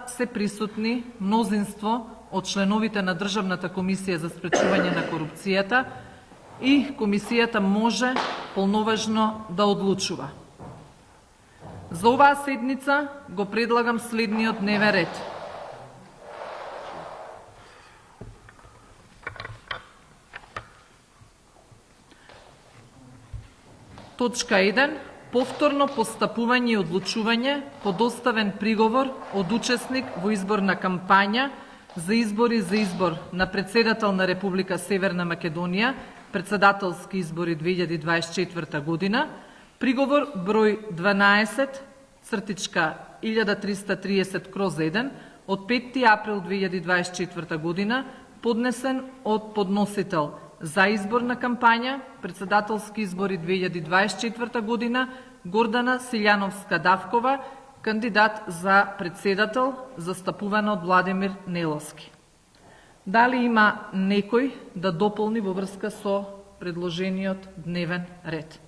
се присутни мнозинство од членовите на Државната комисија за спречување на корупцијата и комисијата може полноважно да одлучува. За оваа седница го предлагам следниот дневен ред. Точка 1. Повторно постапување и одлучување по доставен приговор од учесник во изборна кампања за избор на председател на Република Северна Македонија, председателски избори 2024 година, приговор број 12/1330/1 од 5 април 2024 година, поднесен од подносител за изборна кампања, председателски избори 2024 година, Гордана Силјановска Давкова, кандидат за председател, застапувана од Владимир Неловски. Дали има некој да дополни во врска со предложениот дневен ред?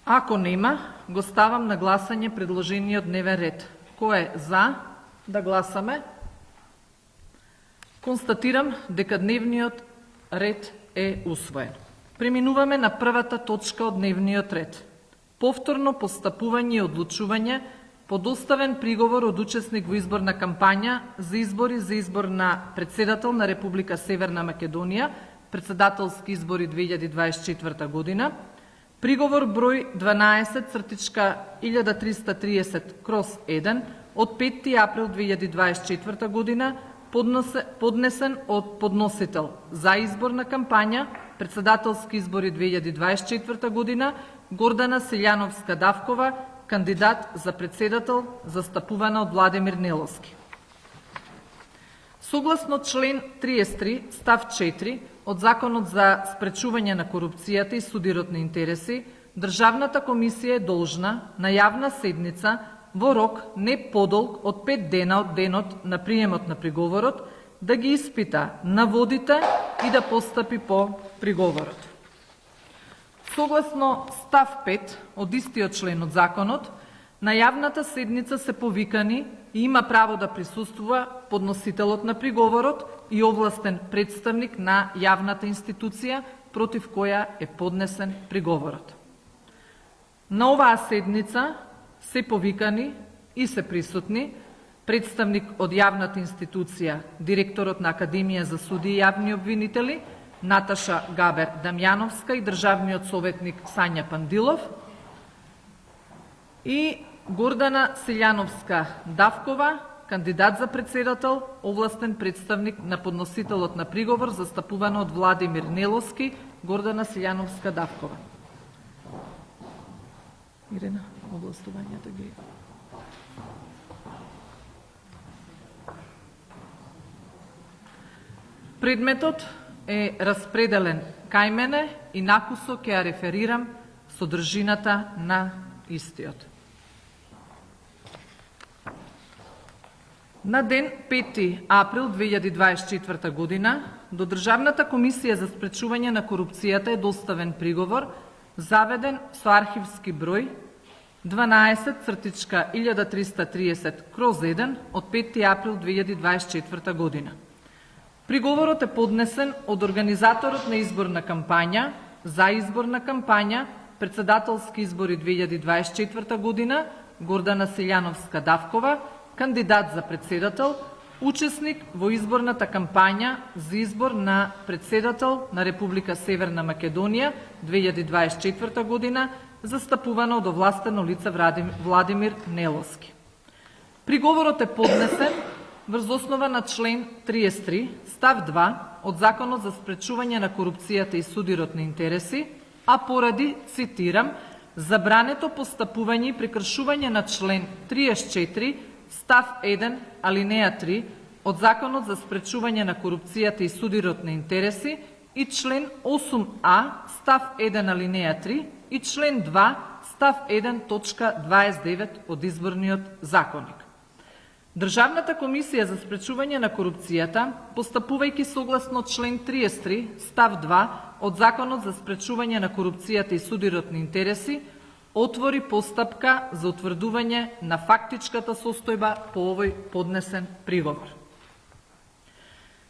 Ако нема, го ставам на гласање предложениот дневен ред. Кој е за да гласаме? Констатирам дека дневниот ред е усвоен. Преминуваме на првата точка од дневниот ред. Повторно постапување и одлучување по доставен приговор од учесник во изборна кампања за избор на председател на Република Северна Македонија, председателски избори 2024 година, приговор број 12/1330/1 од 5 април 2024 година, поднесен од подносител за изборна кампања, председателски избори 2024 година, Гордана Силјановска Давкова, кандидат за председател, застапувана од Владимир Неловски. Согласно член 33, став 4 од Законот за спречување на корупцијата и судирот на интереси, Државната комисија е должна на јавна седница во рок не подолг од 5 дена од денот на приемот на приговорот да ги испита наводите и да постапи по приговорот. Согласно став 5 од истиот член од законот, на јавната седница се повикани и има право да присуствува подносителот на приговорот и овластен представник на јавната институција против која е поднесен приговорот. На оваа седница се повикани и се присутни представник од јавната институција, директорот на Академија за суди и јавни обвинители, Наташа Габер Дамјановска и државниот советник Сања Пандилов и Гордана Силјановска Давкова, кандидат за председател, овластен представник на подносителот на приговор, застапувана од Владимир Неловски, Гордана Силјановска Давкова. Ирена, областувањето ги. Предметот е распределен кај мене и накусо ќе ја реферирам содржината на истиот. На ден 5 април 2024 година до Државната комисија за спречување на корупцијата е доставен приговор заведен со архивски број 12/1330/1 од 5 април 2024 година. Приговорот е поднесен од организаторот на изборна кампања за изборна кампања, председателски избори 2024 година, Гордана Силјановска Давкова, кандидат за председател, учесник во изборната кампања за избор на председател на Република Северна Македонија 2024 година, застапувано од овластено лице Владимир Неловски. Приговорот е поднесен врз основа на член 33, став 2 од Законот за спречување на корупцијата и судирот на интереси, а поради, цитирам, забрането постапување и прекршување на член 34, став 1, алинеја 3 од Законот за спречување на корупцијата и судирот на интереси и член 8а, став 1, алинеја 3 и член 2, став 1, точка 29 од Изборниот законник. Државната комисија за спречување на корупцијата, постапувајќи согласно член 33, став 2 од Законот за спречување на корупцијата и судирот на интереси, отвори постапка за утврдување на фактичката состојба по овој поднесен приговор.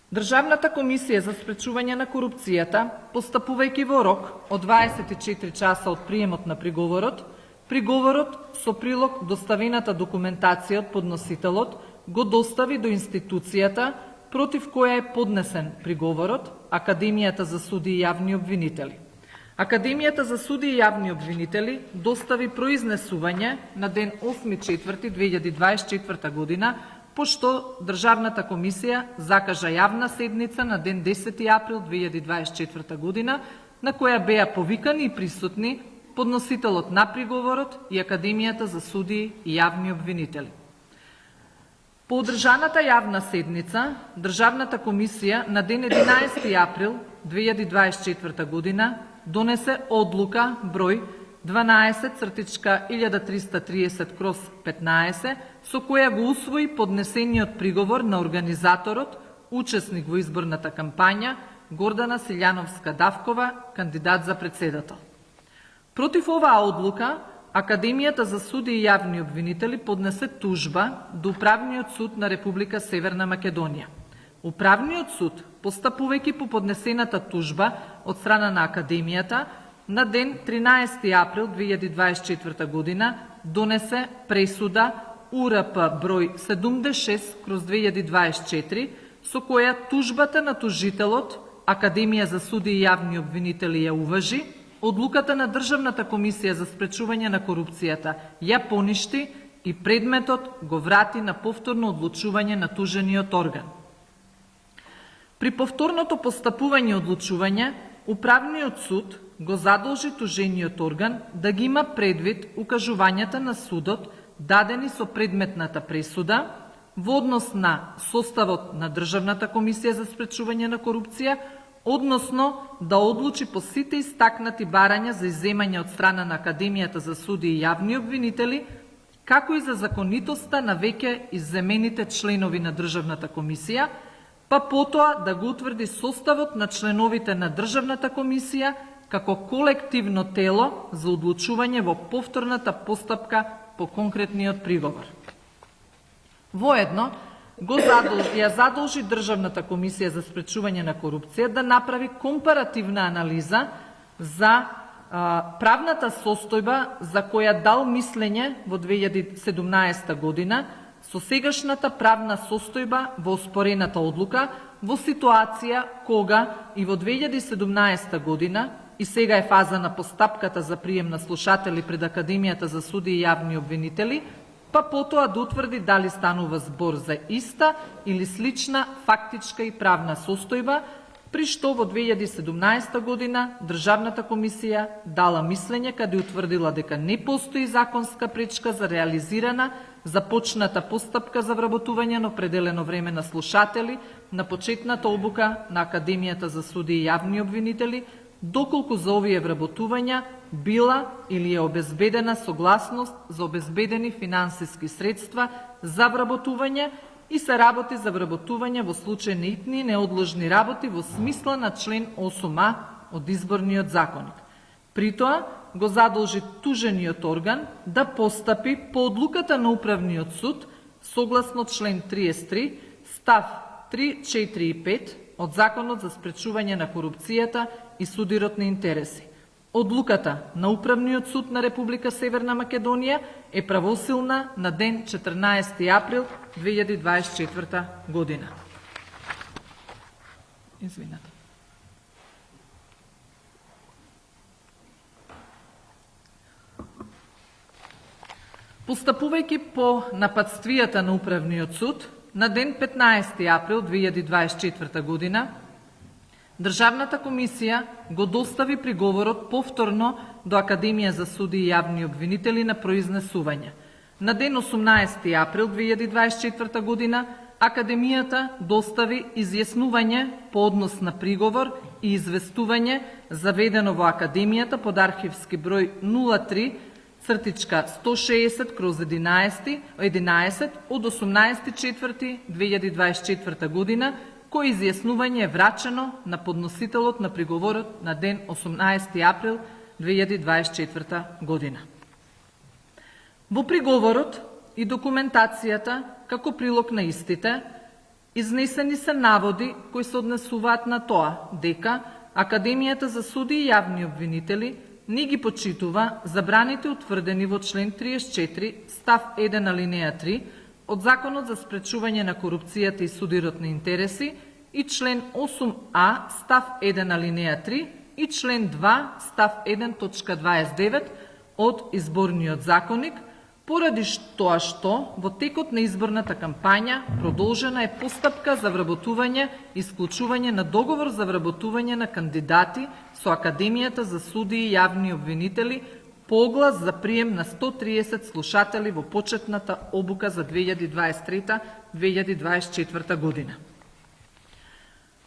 Државната комисија за спречување на корупцијата, постапувајќи во рок од 24 часа од приемот на приговорот со прилог доставената документација од подносителот го достави до институцијата против која е поднесен приговорот, Академијата за суди и јавни обвинители. Академијата за суди и јавни обвинители достави произнесување на ден 8.4.2024 година, пошто Државната комисија закажа јавна седница на ден 10. април 2024 година, на која беа повикани и присутни подносителот на приговорот и Академијата за суди и јавни обвинители. По одржаната јавна седница, Државната комисија на ден 11. април 2024 година донесе одлука број 12/1330/15, со која го усвои поднесениот приговор на организаторот, учесник во изборната кампања, Гордана Силјановска-Давкова, кандидат за председател. Против оваа одлука, Академијата за суди и јавни обвинители поднесе тужба до Управниот суд на Република Северна Македонија. Управниот суд, постапувајќи по поднесената тужба од страна на Академијата, на ден 13. април 2024 година донесе пресуда УРП број 76/2024, со која тужбата на тужителот, Академија за суди и јавни обвинители ја уважи, одлуката на Државната комисија за спречување на корупцијата ја поништи и предметот го врати на повторно одлучување на тужениот орган. При повторното постапување и одлучување, Управниот суд го задолжи тужениот орган да ги има предвид укажувањата на судот дадени со предметната пресуда во однос на составот на Државната комисија за спречување на корупција, односно да одлучи по сите истакнати барања за изземање од страна на Академијата за суди и јавни обвинители, како и за законитоста на веќе изземените членови на Државната комисија, па потоа да го утврди составот на членовите на Државната комисија како колективно тело за одлучување во повторната постапка по конкретниот приговор. Воедно, ја задолжи Државната комисија за спречување на корупција да направи компаративна анализа за правната состојба за која дал мислење во 2017 година со сегашната правна состојба во оспорената одлука во ситуација кога и во 2017 година и сега е фаза на постапката за прием на слушатели пред Академијата за суди и јавни обвинители, па потоа да утврди дали станува збор за иста или слична фактичка и правна состојба, при што во 2017 година Државната комисија дала мислење каде утврдила дека не постои законска пречка за реализирана започната постапка за вработување на определено време на слушатели на почетната обука на Академијата за суди и јавни обвинители, доколку за овие вработувања била или е обезбедена согласност за обезбедени финансиски средства за вработување и се работи за вработување во случај на итни неодложни работи во смисла на член 8а од Изборниот законник. При тоа го задолжи тужениот орган да постапи по одлуката на Управниот суд согласно член 33 став 3, 4 и 5 од Законот за спречување на корупцијата и судирот на интереси. Одлуката на Управниот суд на Република Северна Македонија е правосилна на ден 14. април 2024 година. Извинете. Постапувајќи по нападствијата на Управниот суд, на ден 15. април 2024 година, Државната комисија го достави приговорот повторно до Академија за суди и јавни обвинители на произнесување. На ден 18. април 2024 година, Академијата достави изјаснување по однос на приговор и известување заведено во Академијата под архивски број 03/160/11 од 18.4.2024 година, кој изјаснување е врачено на подносителот на приговорот на ден 18. април 2024 година. Во приговорот и документацијата, како прилог на истите, изнесени се наводи кои се однесуваат на тоа дека Академијата за суди и јавни обвинители не ги почитува забраните утврдени во член 34 став 1 алинеја 3 од Законот за спречување на корупцијата и судирот на интереси и член 8а став 1 алинеја 3 и член 2 став 1 точка 29 од Изборниот законник, поради тоа што во текот на изборната кампања продолжена е постапка за вработување и исклучување на договор за вработување на кандидати со Академијата за суди и јавни обвинители по оглас за прием на 130 слушатели во почетната обука за 2023-2024 година.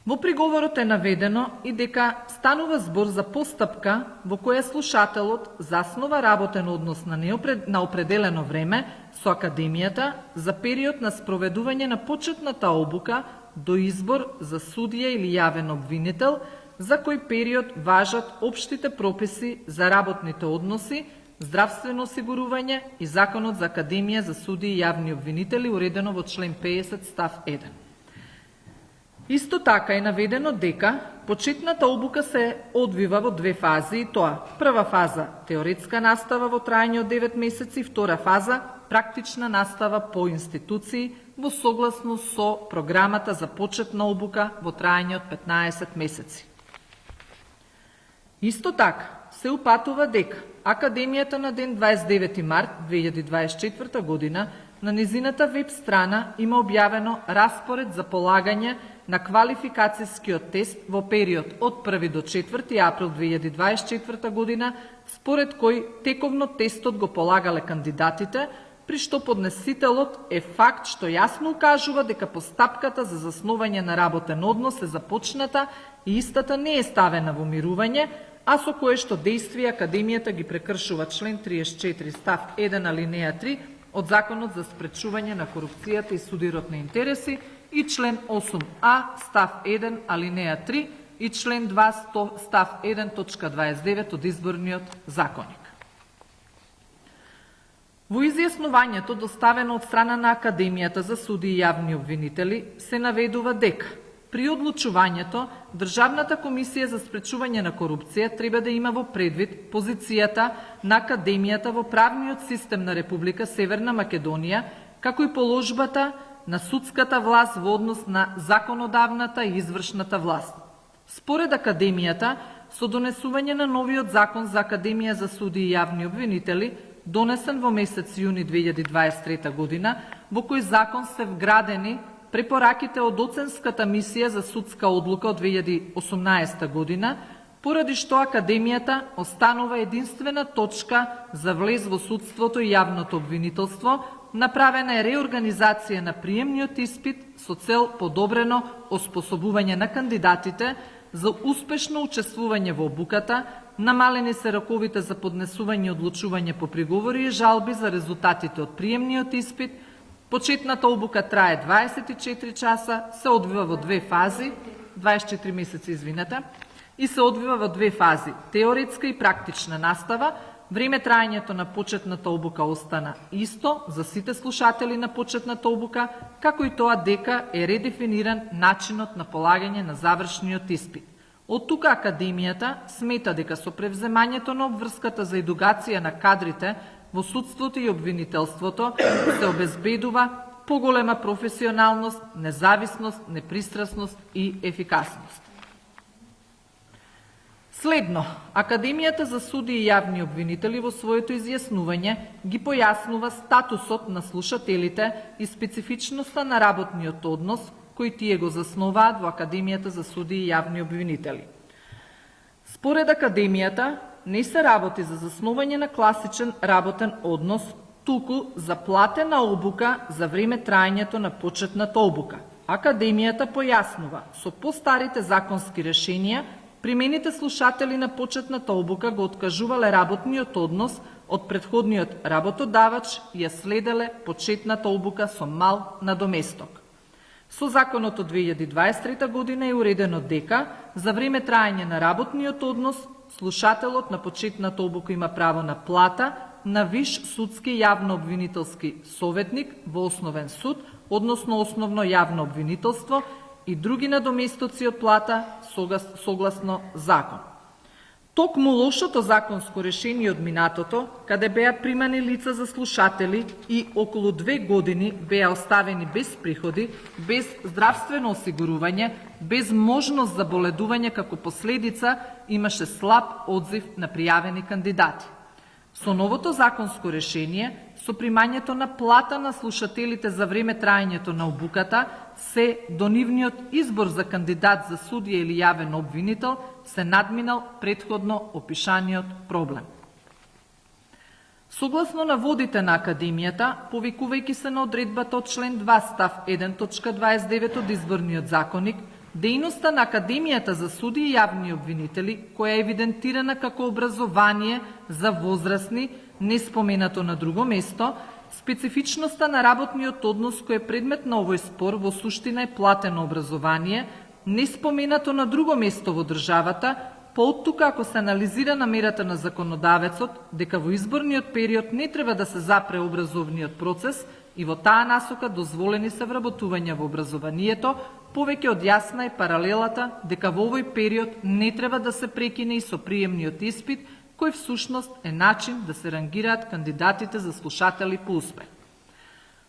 Во приговорот е наведено и дека станува збор за постапка во која слушателот заснова работен однос на определено време со Академијата за период на спроведување на почетната обука до избор за судија или јавен обвинител, за кој период важат општите прописи за работните односи, здравствено осигурување и Законот за Академија за суди и јавни обвинители, уредено во член 50 став 1. Исто така е наведено дека почетната обука се одвива во две фази, и тоа: прва фаза теоретска настава во трајање од 9 месеци, втора фаза практична настава по институции во согласност со програмата за почетна обука во трајање од 15 месеци. Исто така се упатува дека Академијата на ден 29 март 2024 година на незината веб страна има објавено распоред за полагање на квалификацијскиот тест во период од 1 до 4 април 2024 година, според кој тековно тестот го полагале кандидатите, при што поднесителот е факт што јасно укажува дека постапката за заснување на работен однос е започната и истата не е ставена во мирување, а со кое што действие Академијата ги прекршува член 34 став 1 алинеја 3 од Законот за спречување на корупцијата и судирот на интереси и член 8а став 1 алинеја 3 и член 2 став 1 точка 29 од Изборниот законник. Во изјаснувањето доставено од страна на Академијата за суди и јавни обвинители се наведува дека при одлучувањето Државната комисија за спречување на корупција треба да има во предвид позицијата на Академијата во правниот систем на Република Северна Македонија, како и положбата на судската власт во однос на законодавната и извршната власт. Според Академијата, со донесување на новиот закон за Академија за суди и јавни обвинители, донесен во месец јуни 2023 година, во кој закон се вградени препораките од оценската мисија за судска одлука од 2018 година, поради што Академијата останува единствена точка за влез во судството и јавното обвинителство, направена е реорганизација на приемниот испит со цел подобрено оспособување на кандидатите за успешно учествување во обуката, намалени се роковите за поднесување и одлучување по приговори и жалби за резултатите од приемниот испит. Почетната обука трае 24 часа, се одвива во две фази, 24 месеци, и се одвива во две фази, теоретска и практична настава. Време траењето на почетната обука остана исто за сите слушатели на почетната обука, како и тоа дека е редефиниран начинот на полагање на завршниот испит. Од тука Академијата смета дека со превземањето на обврската за едукација на кадрите во судството и обвинителството се обезбедува поголема професионалност, независност, непристрасност и ефикасност. Следно, Академијата за суди и јавни обвинители во своето изјаснување ги појаснува статусот на слушателите и специфичноста на работниот однос кој тие го засноваат во Академијата за суди и јавни обвинители. Според Академијата, не се работи за заснување на класичен работен однос, туку за платена обука за време траењето на почетната обука. Академијата појаснува, со постарите законски решенија, примените слушатели на почетната обука го откажувале работниот однос од претходниот работодавач и ја следеле почетната обука со мал надоместок. Со законот од 2023 година е уредено дека за време траење на работниот однос слушателот на почетната обука има право на плата на виш судски јавно-обвинителски советник во основен суд, односно основно јавно обвинителство и други надоместоци од плата согласно закон. Токму лошото законско решение од минатото, каде беа примани лица за слушатели и околу 2 години беа оставени без приходи, без здравствено осигурување, без можност за боледување како последица, имаше слаб одзив на пријавени кандидати. Со новото законско решение, со примањето на плата на слушателите за време траењето на обуката, се до нивниот избор за кандидат за судија или јавен обвинител се надминал предходно опишаниот проблем. Согласно наводите на Академијата, повикувајќи се на одредбата од член 2 став 1 точка 29 од Изборниот законник, дејноста на Академијата за судии и јавни обвинители, која е евидентирана како образование за возрастни, не споменато на друго место, специфичноста на работниот однос кој е предмет на овој спор во суштина е платено образование, не споменато на друго место во државата, поуттука ако се анализира намерата на законодавецот дека во изборниот период не треба да се запре образовниот процес и во таа насока дозволени се вработувања во образованието, повеќе од јасна е паралелата дека во овој период не треба да се прекине и со приемниот испит, кој всушност е начин да се рангираат кандидатите за слушатели по успех.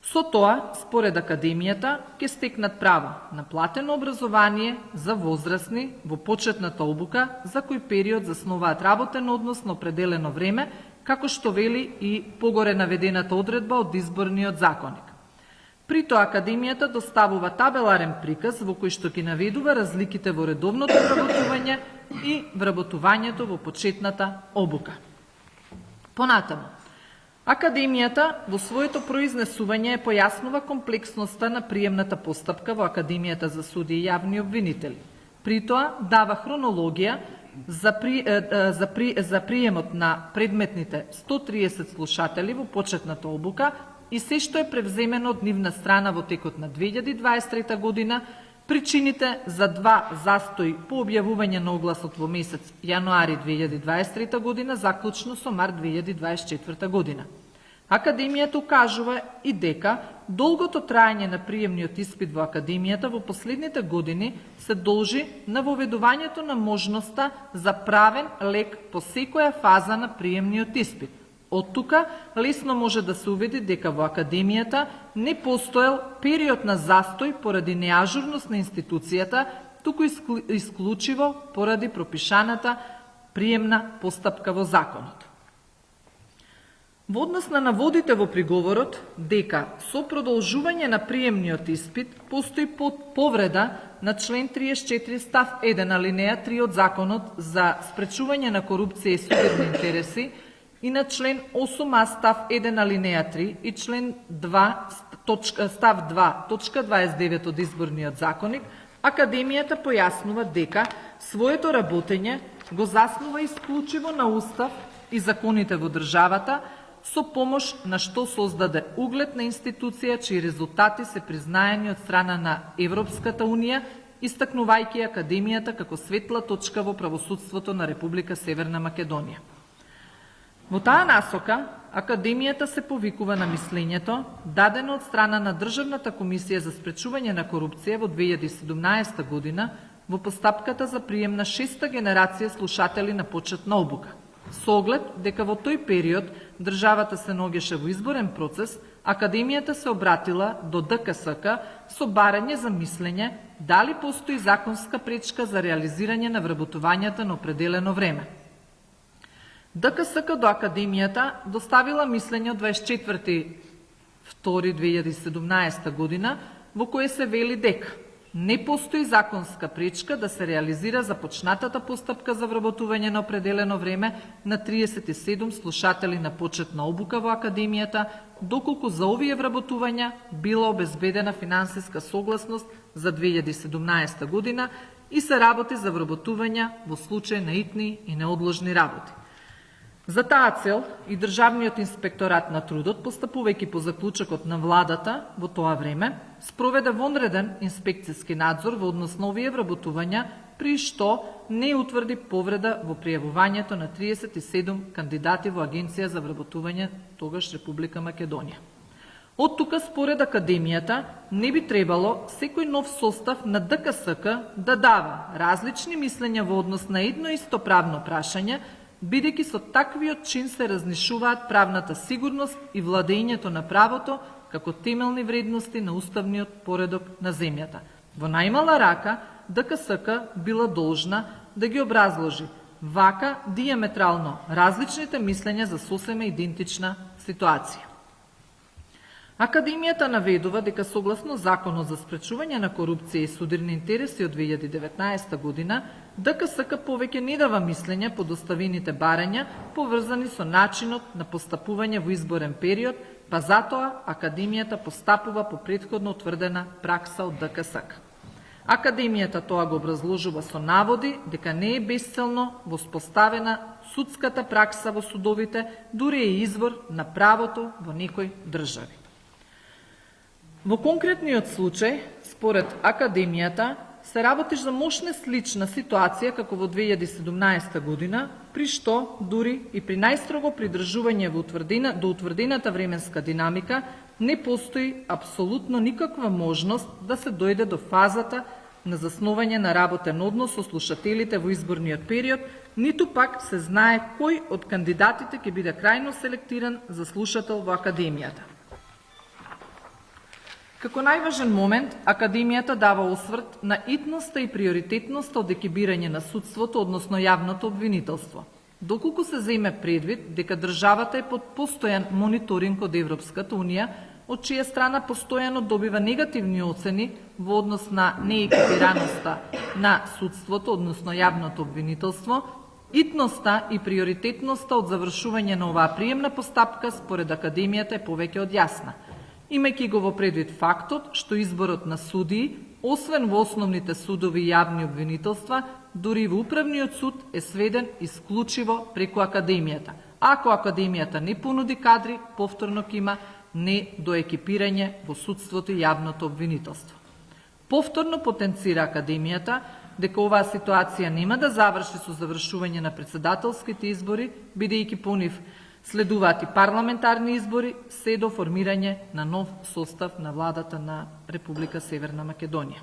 Со тоа, според Академијата, ќе стекнат право на платено образование за возрастни во почетната обука, за кој период заснуваат работен однос на определено време, како што вели и погоре наведената одредба од Изборниот законник. При тоа Академијата доставува табеларен приказ во кој што ќе наведува разликите во редовното вработување и вработувањето во почетната обука. Понатаму, Академијата во своето произнесување појаснува комплексноста на приемната постапка во Академијата за судии и јавни обвинители. При тоа дава хронологија за приемот на предметните 130 слушатели во почетната обука и се што е превземено од нивна страна во текот на 2023 година, причините за 2 застои по објавување на огласот во месец јануари 2023 година, заклучно со март 2024 година. Академијата укажува и дека долгото траење на приемниот испит во Академијата во последните години се должи на воведувањето на можноста за правен лек по секоја фаза на приемниот испит. Од тука лесно може да се увиди дека во Академијата не постоел период на застој поради неажурност на институцијата, туку исклучиво поради пропишаната приемна постапка во законот. Во однос на наводите во приговорот дека со продолжување на приемниот испит постои повреда на член 34 став 1 алинеја 3 од Законот за спречување на корупција и судебни интереси и на член 8а став 1 алинеја 3 и член 2 став 2 точка 29 од Изборниот законник, Академијата појаснува дека своето работење го заснува исклучиво на Устав и законите во државата, со помош на што создаде углед на институција чии резултати се признаени од страна на Европската Унија, истакнувајќи Академијата како светла точка во правосудството на Република Северна Македонија. Во таа насока, Академијата се повикува на мислењето, дадено од страна на Државната комисија за спречување на корупција во 2017 година во постапката за прием на 6-та генерација слушатели на почетна обука. Со оглед дека во тој период државата се наоѓаше во изборен процес, Академијата се обратила до ДКСК со барање за мислење дали постои законска пречка за реализирање на вработувањата на определено време. ДКСК до Академијата доставила мислење од 24.2.2017 година, во кое се вели дека не постои законска пречка да се реализира започнатата постапка за вработување на определено време на 37 слушатели на почетна обука во Академијата, доколку за овие вработувања била обезбедена финансиска согласност за 2017 година и се работи за вработувања во случај на итни и неодложни работи. За таа цел и Државниот инспекторат на трудот, постапувајќи по заклучокот на владата во тоа време, спроведе вонреден инспекцијски надзор во однос на овие вработувања, при што не утврди повреда во пријавувањето на 37 кандидати во Агенција за вработување, тогаш Република Македонија. Од тука, според Академијата, не би требало секој нов состав на ДКСК да дава различни мислења во однос на едно исто правно прашање, бидејќи со таквиот чин се разнишуваат правната сигурност и владењето на правото како темелни вредности на уставниот поредок на земјата. Во најмала рака, ДКСК била должна да ги образложи вака диаметрално различните мислења за сосема идентична ситуација. Академијата наведува дека согласно Законот за спречување на корупција и судирни интереси од 2019 година, ДКСК повеќе не дава мислења по доставените барања поврзани со начинот на постапување во изборен период, па затоа Академијата постапува по претходно утврдена пракса од ДКСК. Академијата тоа го образложува со наводи дека не е бесцелно воспоставена судската пракса во судовите, дури е извор на правото во некои држави. Во конкретниот случај, според Академијата, се работи за мошна слична ситуација како во 2017 година, при што дури и при најстрого придржување до утврдената временска динамика не постои апсолутно никаква можност да се дојде до фазата на засновање на работен однос со слушателите во изборниот период, ниту пак се знае кој од кандидатите ќе биде крајно селектиран за слушател во Академијата. Како најважен момент, Академијата дава осврт на итноста и приоритетноста од екипирање на судството, односно јавното обвинителство. Доколку се земе предвид дека државата е под постојан мониторинг од Европската Унија, од чија страна постојано добива негативни оцени во однос на неекипираноста на судството, односно јавното обвинителство, итноста и приоритетноста од завршување на оваа приемна постапка според Академијата е повеќе од јасна. Имајќи го во предвид фактот што изборот на судии, освен во основните судови и јавни обвинителства, дури во управниот суд е сведен исклучиво преку Академијата. Ако Академијата не понуди кадри, повторно ќе има недоекипирање во судството и јавното обвинителство. Повторно потенцира Академијата дека оваа ситуација нема да заврши со завршување на председателските избори, бидејќи по нив следуваат и парламентарни избори, се до формирање на нов состав на владата на Република Северна Македонија.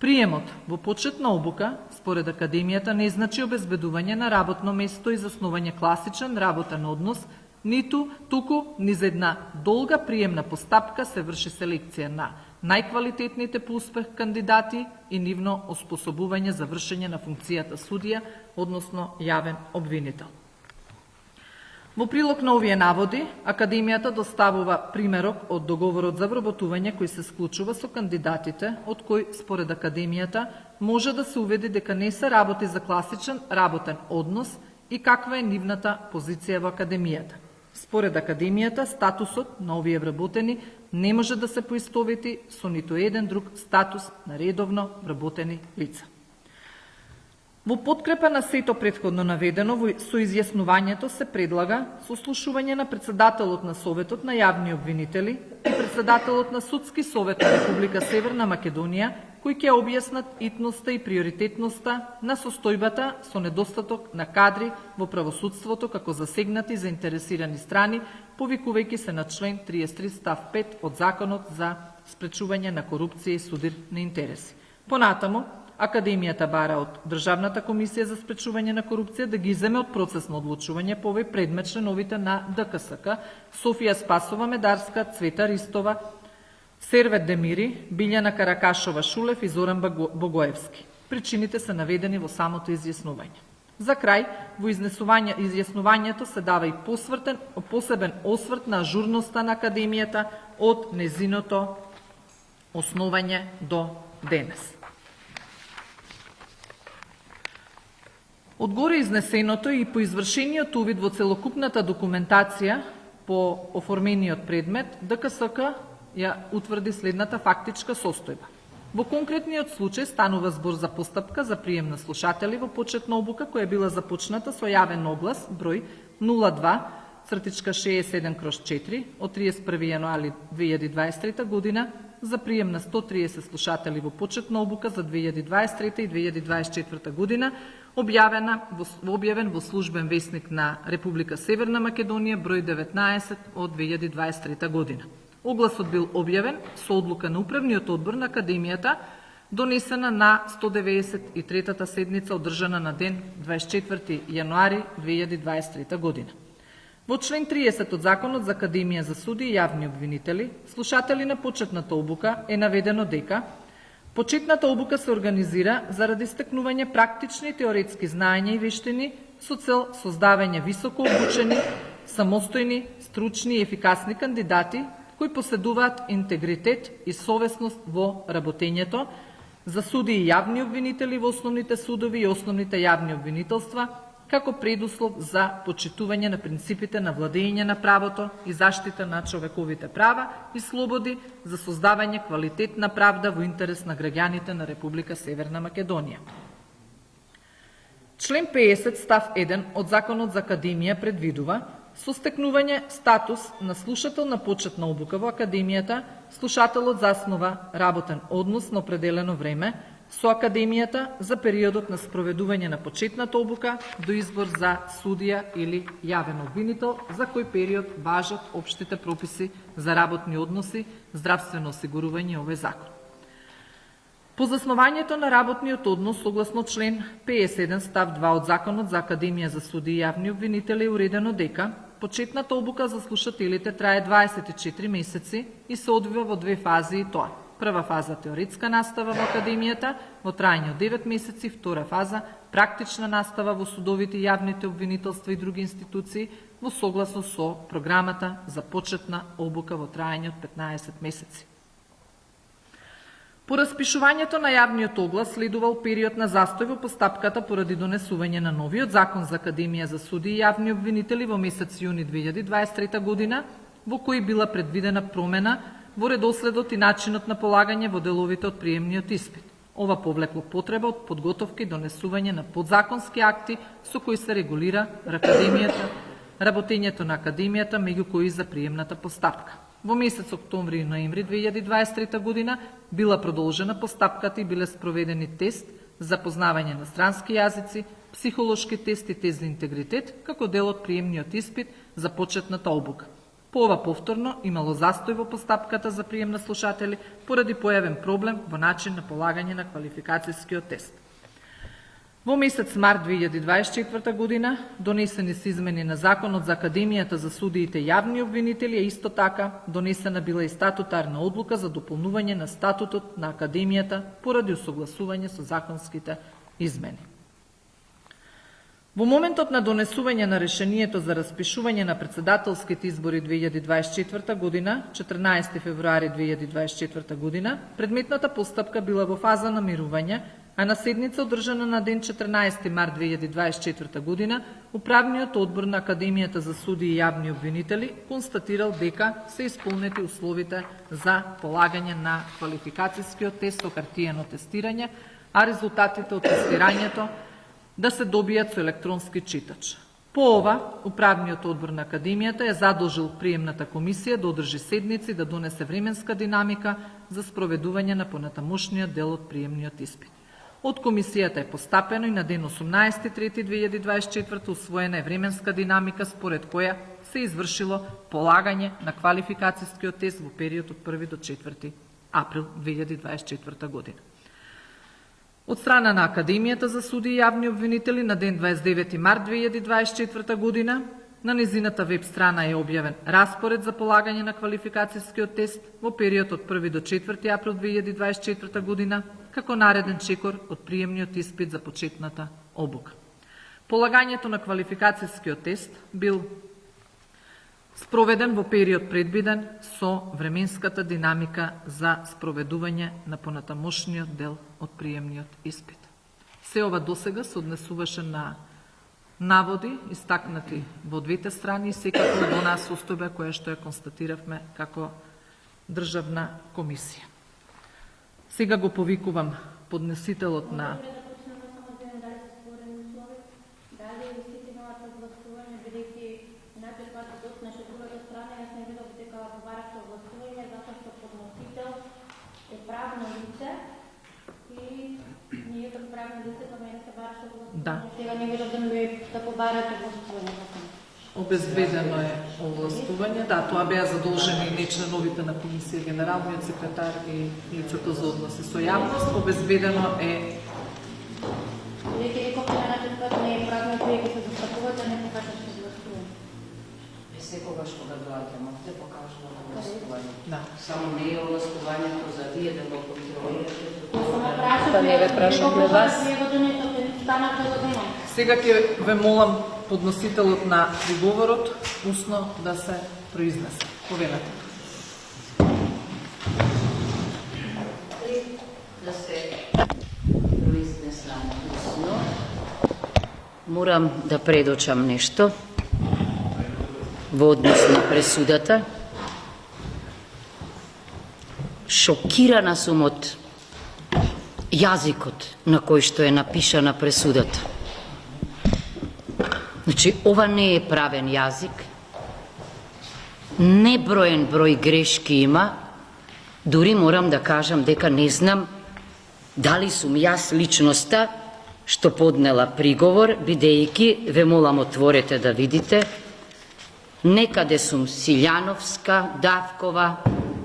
Приемот во почетна обука, според Академијата, не значи обезбедување на работно место и заснување класичен работен однос, ниту туку ни за една долга приемна постапка се врши селекција на најквалитетните по успех кандидати и нивно оспособување за вршење на функцијата судија, односно јавен обвинител. Во прилог на овие наводи, Академијата доставува примерок од договорот за вработување кој се склучува со кандидатите, од кој, според Академијата, може да се уведи дека не се работи за класичен работен однос и каква е нивната позиција во Академијата. Според Академијата, статусот на овие вработени не може да се поистовети со ниту еден друг статус на редовно вработени лица. Во подкрепа на сето претходно наведено, со изјаснувањето се предлага сослушување на председателот на Советот на јавни обвинители и председателот на Судски совет на Република Северна Македонија, кои ќе објаснат итноста и приоритетноста на состојбата со недостаток на кадри во правосудството како засегнати заинтересирани страни, повикувајќи се на член 33 став 5 од Законот за спречување на корупција и судир на интереси. Понатаму, Академијата бара од Државната комисија за спречување на корупција да ги иземе од процесно одлучување по овој предмет членовите на ДКСК Софија Спасова Медарска, Цвета Ристова, Сервет Демири, Билјана Каракашова Шулев и Зоран Богоевски. Причините се наведени во самото изјаснување. За крај, во изјаснувањето се дава и посебен осврт на ажурноста на Академијата од незиното основање до денес. Одгоре изнесеното и по извршениот увид во целокупната документација по оформениот предмет, ДКСК ја утврди следната фактичка состојба. Во конкретниот случај станува збор за постапка за прием на слушатели во почетна обука која била започната со јавен оглас број 02/67/4 од 31. јануари 2023 година за прием на 130 слушатели во почетна обука за 2023 и 2024 година, објавен во службен весник на Република Северна Македонија број 19 од 2023 година. Огласот бил објавен со одлука на Управниот одбор на Академијата, донесена на 193-та седница одржана на ден 24 јануари 2023 година. Во член 30 од Законот за Академија за суди и јавни обвинители, слушатели на почетната обука е наведено дека почетната обука се организира заради стекнување практични и теоретски знаења и вештини со цел создавање високо обучени, самостојни, стручни и ефикасни кандидати кои поседуваат интегритет и совесност во работењето за суди и јавни обвинители во основните судови и основните јавни обвинителства, како предуслов за почитување на принципите на владење на правото и заштита на човековите права и слободи за создавање квалитетна правда во интерес на граѓаните на Република Северна Македонија. Член 50 став 1 од Законот за Академија предвидува со стекнување статус на слушател на почетна обука во Академијата, слушателот заснова работен однос на определено време со Академијата за периодот на спроведување на почетната обука до избор за судија или јавен обвинител, за кој период важат општите прописи за работни односи, здравствено осигурување и овој закон. По заснованието на работниот однос, согласно член 51 став 2 од Законот за Академија за суди и јавни обвинители, е уредено дека почетната обука за слушателите трае 24 месеци и се одвива во две фази и тоа. Прва фаза теоретска настава во Академијата во траење од 9 месеци, втора фаза практична настава во судовите и јавните обвинителства и други институции во согласност со програмата за почетна обука во траење од 15 месеци. По распишувањето на јавниот оглас следувал период на застој во постапката поради донесување на новиот Закон за Академија за суди и јавни обвинители во месец јуни 2023 година, во кој била предвидена промена во редоследот и начинот на полагање во деловите од приемниот испит. Ова повлекло потреба од подготовка и донесување на подзаконски акти со кои се регулира работењето на Академијата, меѓу кои за приемната постапка. Во месец октомври и ноември 2023 година била продолжена постапката и биле спроведени тест за познавање на странски јазици, психолошки тест и тест за интегритет, како дел од приемниот испит за почетната обука. По ова повторно имало застој во постапката за прием на слушатели поради појавен проблем во начин на полагање на квалификацијскиот тест. Во месец март 2024 година донесени се измени на Законот за Академијата за судиите и јавни обвинители, а исто така донесена била и статутарна одлука за дополнување на статутот на Академијата поради усогласување со законските измени. Во моментот на донесување на решението за распишување на председателските избори 2024 година, 14 февруари 2024 година, предметната постапка била во фаза на мирување, а на седница одржана на ден 14 март 2024 година, Управниот одбор на Академијата за суди и јавни обвинители констатирал дека се исполнети условите за полагање на квалификацијскиот тест со хартиено тестирање, а резултатите од тестирањето да се добијат со електронски читач. По ова, Управниот одбор на Академијата е задолжил приемната комисија да одржи седници да донесе временска динамика за спроведување на понатамошниот дел од приемниот испит. Од комисијата е постапено и на ден 18.3.2024 усвоена е временска динамика според која се извршило полагање на квалификацијскиот тест во период од 1 до 4 април 2024 година. Од страна на Академијата за суди и јавни обвинители на ден 29 март 2024 година на незината веб страна е објавен распоред за полагање на квалификацијскиот тест во период од 1 до 4 април 2024 година како нареден чекор од приемниот испит за почетната обука. Полагањето на квалификацијскиот тест бил спроведен во период предвиден со временската динамика за спроведување на понатамошниот дел од приемниот испит. Се ова досега се однесуваше на наводи истакнати во двете страни и секако во онаа состојба која што ја констатиравме како државна комисија. Сега го повикувам поднесителот на правно лице и ние като правно лице па мене се бараше властвување. Да. Сега не можат да ми да побарате властвување. Обезбедено е овластување, да, тоа беа задолжени и не членовите на комисија, генералниот секретар и лицето за односи со јавност. Обезбедено е... Вие ќе реков на начин кога не е правно, вие ќе се застапувате, не покажете властвување. Секогаш кога доаѓам, овде покажува овластување. Да. Само не е овластувањето за вие да го контролирате. Па не ве прашавме вас. Вие го донесовте, станавте година. Сега ќе ве молам подносителот на приговорот усно да се произнесе. Повелете. Да се произнесам усно. Морам да предочам нешто во однос на пресудата. Шокирана сум од јазикот на кој што е напишана пресудата. Значи, ова не е правен јазик, неброен број грешки има, дури морам да кажам дека не знам дали сум јас личноста што поднела приговор, бидејќи, ве молам отворете да видите, некаде сум Силјановска Давкова,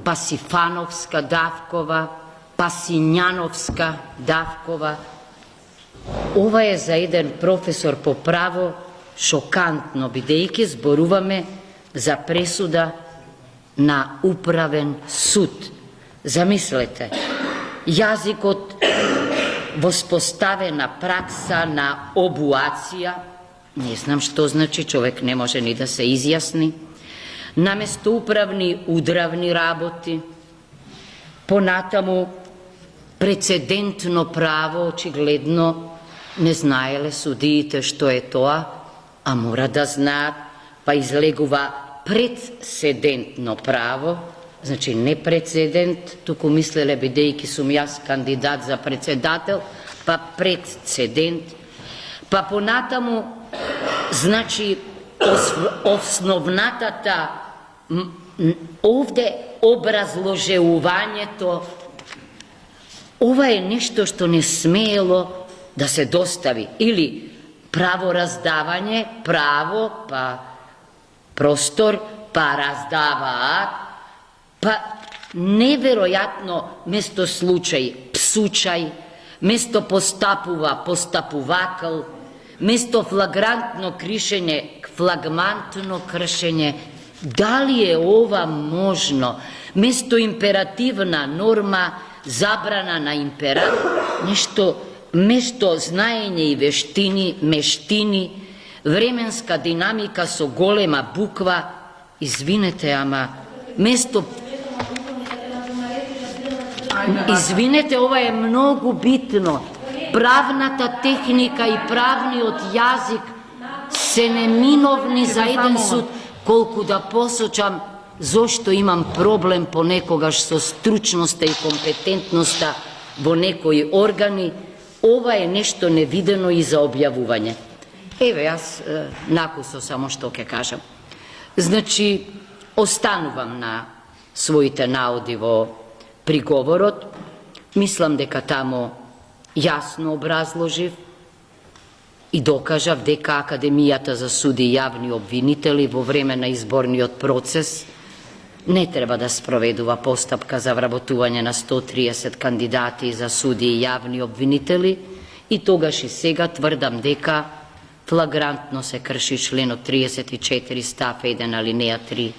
па Сифановска Давкова, па Сињановска Давкова. Ова е за еден професор по право шокантно, бидејќи зборуваме за пресуда на управен суд. Замислете, јазикот воспоставена пракса на обуација, не знам што значи, човек не може ни да се изјасни, наместо управни удравни работи, понатаму прецедентно право, очигледно не знаеле судиите што е тоа, а мора да знаат, па излегува прецедентно право, значи не прецедент, туку мислеле бидејќи сум јас кандидат за председател, па прецедент, па понатаму, значи основнатата овде образложувањето, ова е нешто што не смеело да се достави, или правораздавање, право, па простор, па раздаваат, па неверојатно место случај, псучај, место постапува, постапувакал, место флагрантно кршење, флагмантно кршење. Дали е ова можно? Место императивна норма, забрана на императив, нешто место знаење и вештини, мештини, временска динамика со голема буква, извинете, ама место... Извинете, ова е многу битно. Правната техника и правниот јазик се неминовни за еден суд, колку да посочам зошто имам проблем понекогаш со стручноста и компетентноста во некои органи. Ова е нешто невидено и за објавување. Еве, јас накусо само што ќе кажам. Значи, останувам на своите наоди во приговорот. Мислам дека тамо јасно образложив и докажав дека Академијата за суди и јавни обвинители во време на изборниот процес не треба да спроведува постапка за вработување на 130 кандидати за суди и јавни обвинители, и тогаш и сега тврдам дека флагрантно се крши членот 34 став 1 алинеја 3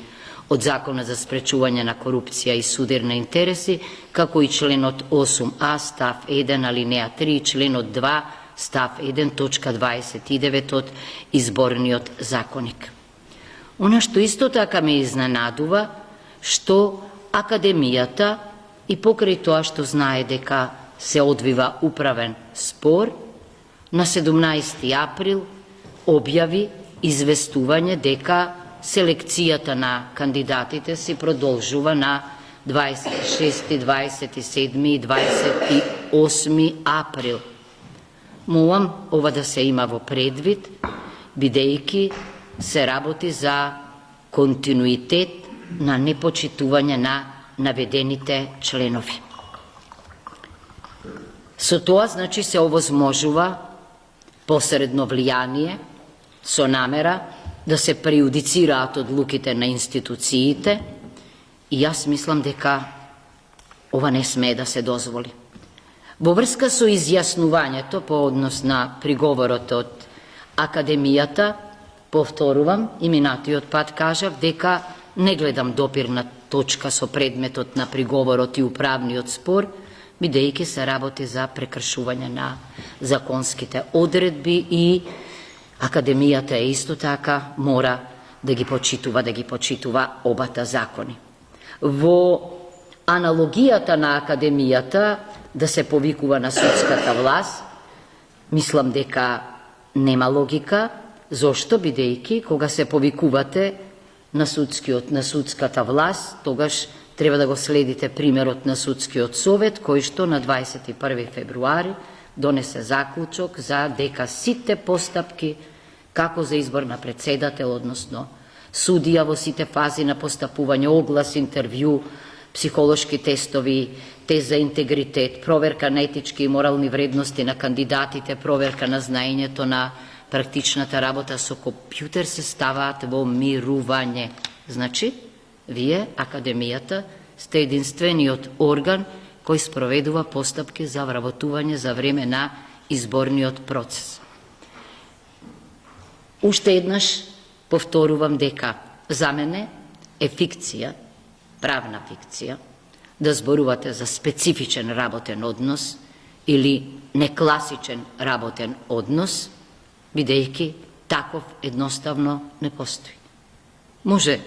од Закона за спречување на корупција и судир на интереси, како и членот 8а став 1 алинеја 3 и членот 2 став 1 точка 29 од Изборниот законник. Она што исто така ме изненадува, што Академијата, и покрај тоа што знае дека се одвива управен спор, на 17 април објави известување дека селекцијата на кандидатите се продолжува на 26, 27 и 28 април. Молам ова да се има во предвид, бидејќи се работи за континуитет на непочитување на наведените членови. Со тоа, значи, се овозможува посредно влијание, со намера да се преюдицираат одлуките на институциите, и јас мислам дека ова не смее да се дозволи. Во врска со изјаснувањето по однос на приговорот од Академијата, повторувам, и минатиот пат кажав дека не гледам допирна точка со предметот на приговорот и управниот спор, бидејќи се работи за прекршување на законските одредби и Академијата е исто така мора да ги почитува обата закони. Во аналогијата на Академијата да се повикува на судската власт, мислам дека нема логика. Зошто? Бидејќи кога се повикувате на судската власт, тогаш треба да го следите примерот на судскиот совет, кој што на 21 февруари донесе заклучок за дека сите постапки, како за избор на председател, односно судија во сите фази на постапување, оглас, интервју, психолошки тестови, тест за интегритет, проверка на етички и морални вредности на кандидатите, проверка на знаењето на практичната работа со компјутер се ставаат во мирување. Значи, вие, Академијата, сте единствениот орган кој спроведува постапки за вработување за време на изборниот процес. Уште еднаш повторувам дека за мене е фикција, правна фикција, да зборувате за специфичен работен однос или некласичен работен однос, бидејќи таков едноставно не постои. Може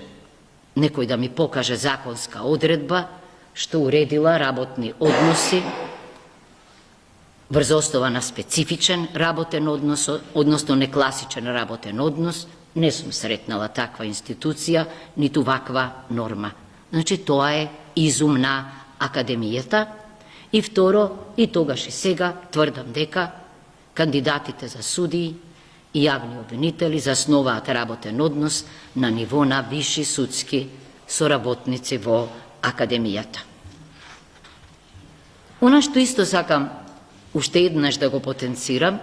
некој да ми покаже законска одредба што уредила работни односи врз основа на специфичен работен однос, односно некласичен работен однос. Не сум сретнала таква институција, ниту ваква норма. Значи, тоа е изум на Академијата. И второ, и тогаш и сега, тврдам дека кандидатите за судии и јавни обвинители засноваат работен однос на ниво на висши судски соработници во Академијата. Она што исто сакам уште еднаш да го потенцирам,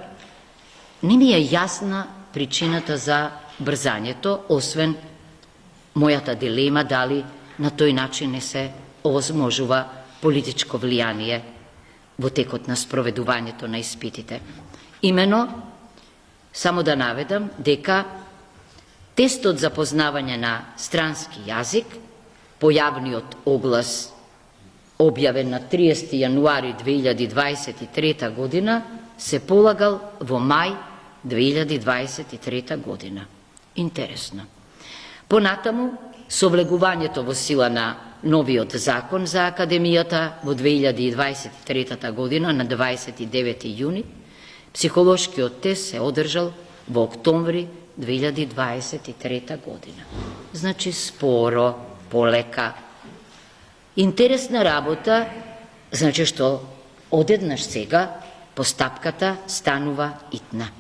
не ми е јасна причината за брзањето, освен мојата дилема дали на тој начин не се овозможува политичко влијание во текот на спроведувањето на испитите. Имено, само да наведам дека тестот за познавање на странски јазик, појавниот оглас објавен на 30 јануари 2023 година, се полагал во мај 2023 година. Интересно. Понатаму, со влегувањето во сила на новиот закон за Академијата во 2023 година на 29 јуни, психолошкиот тест се одржал во октомври 2023 година. Значи споро, полека. Интересна работа, значи што одеднаш сега постапката станува итна.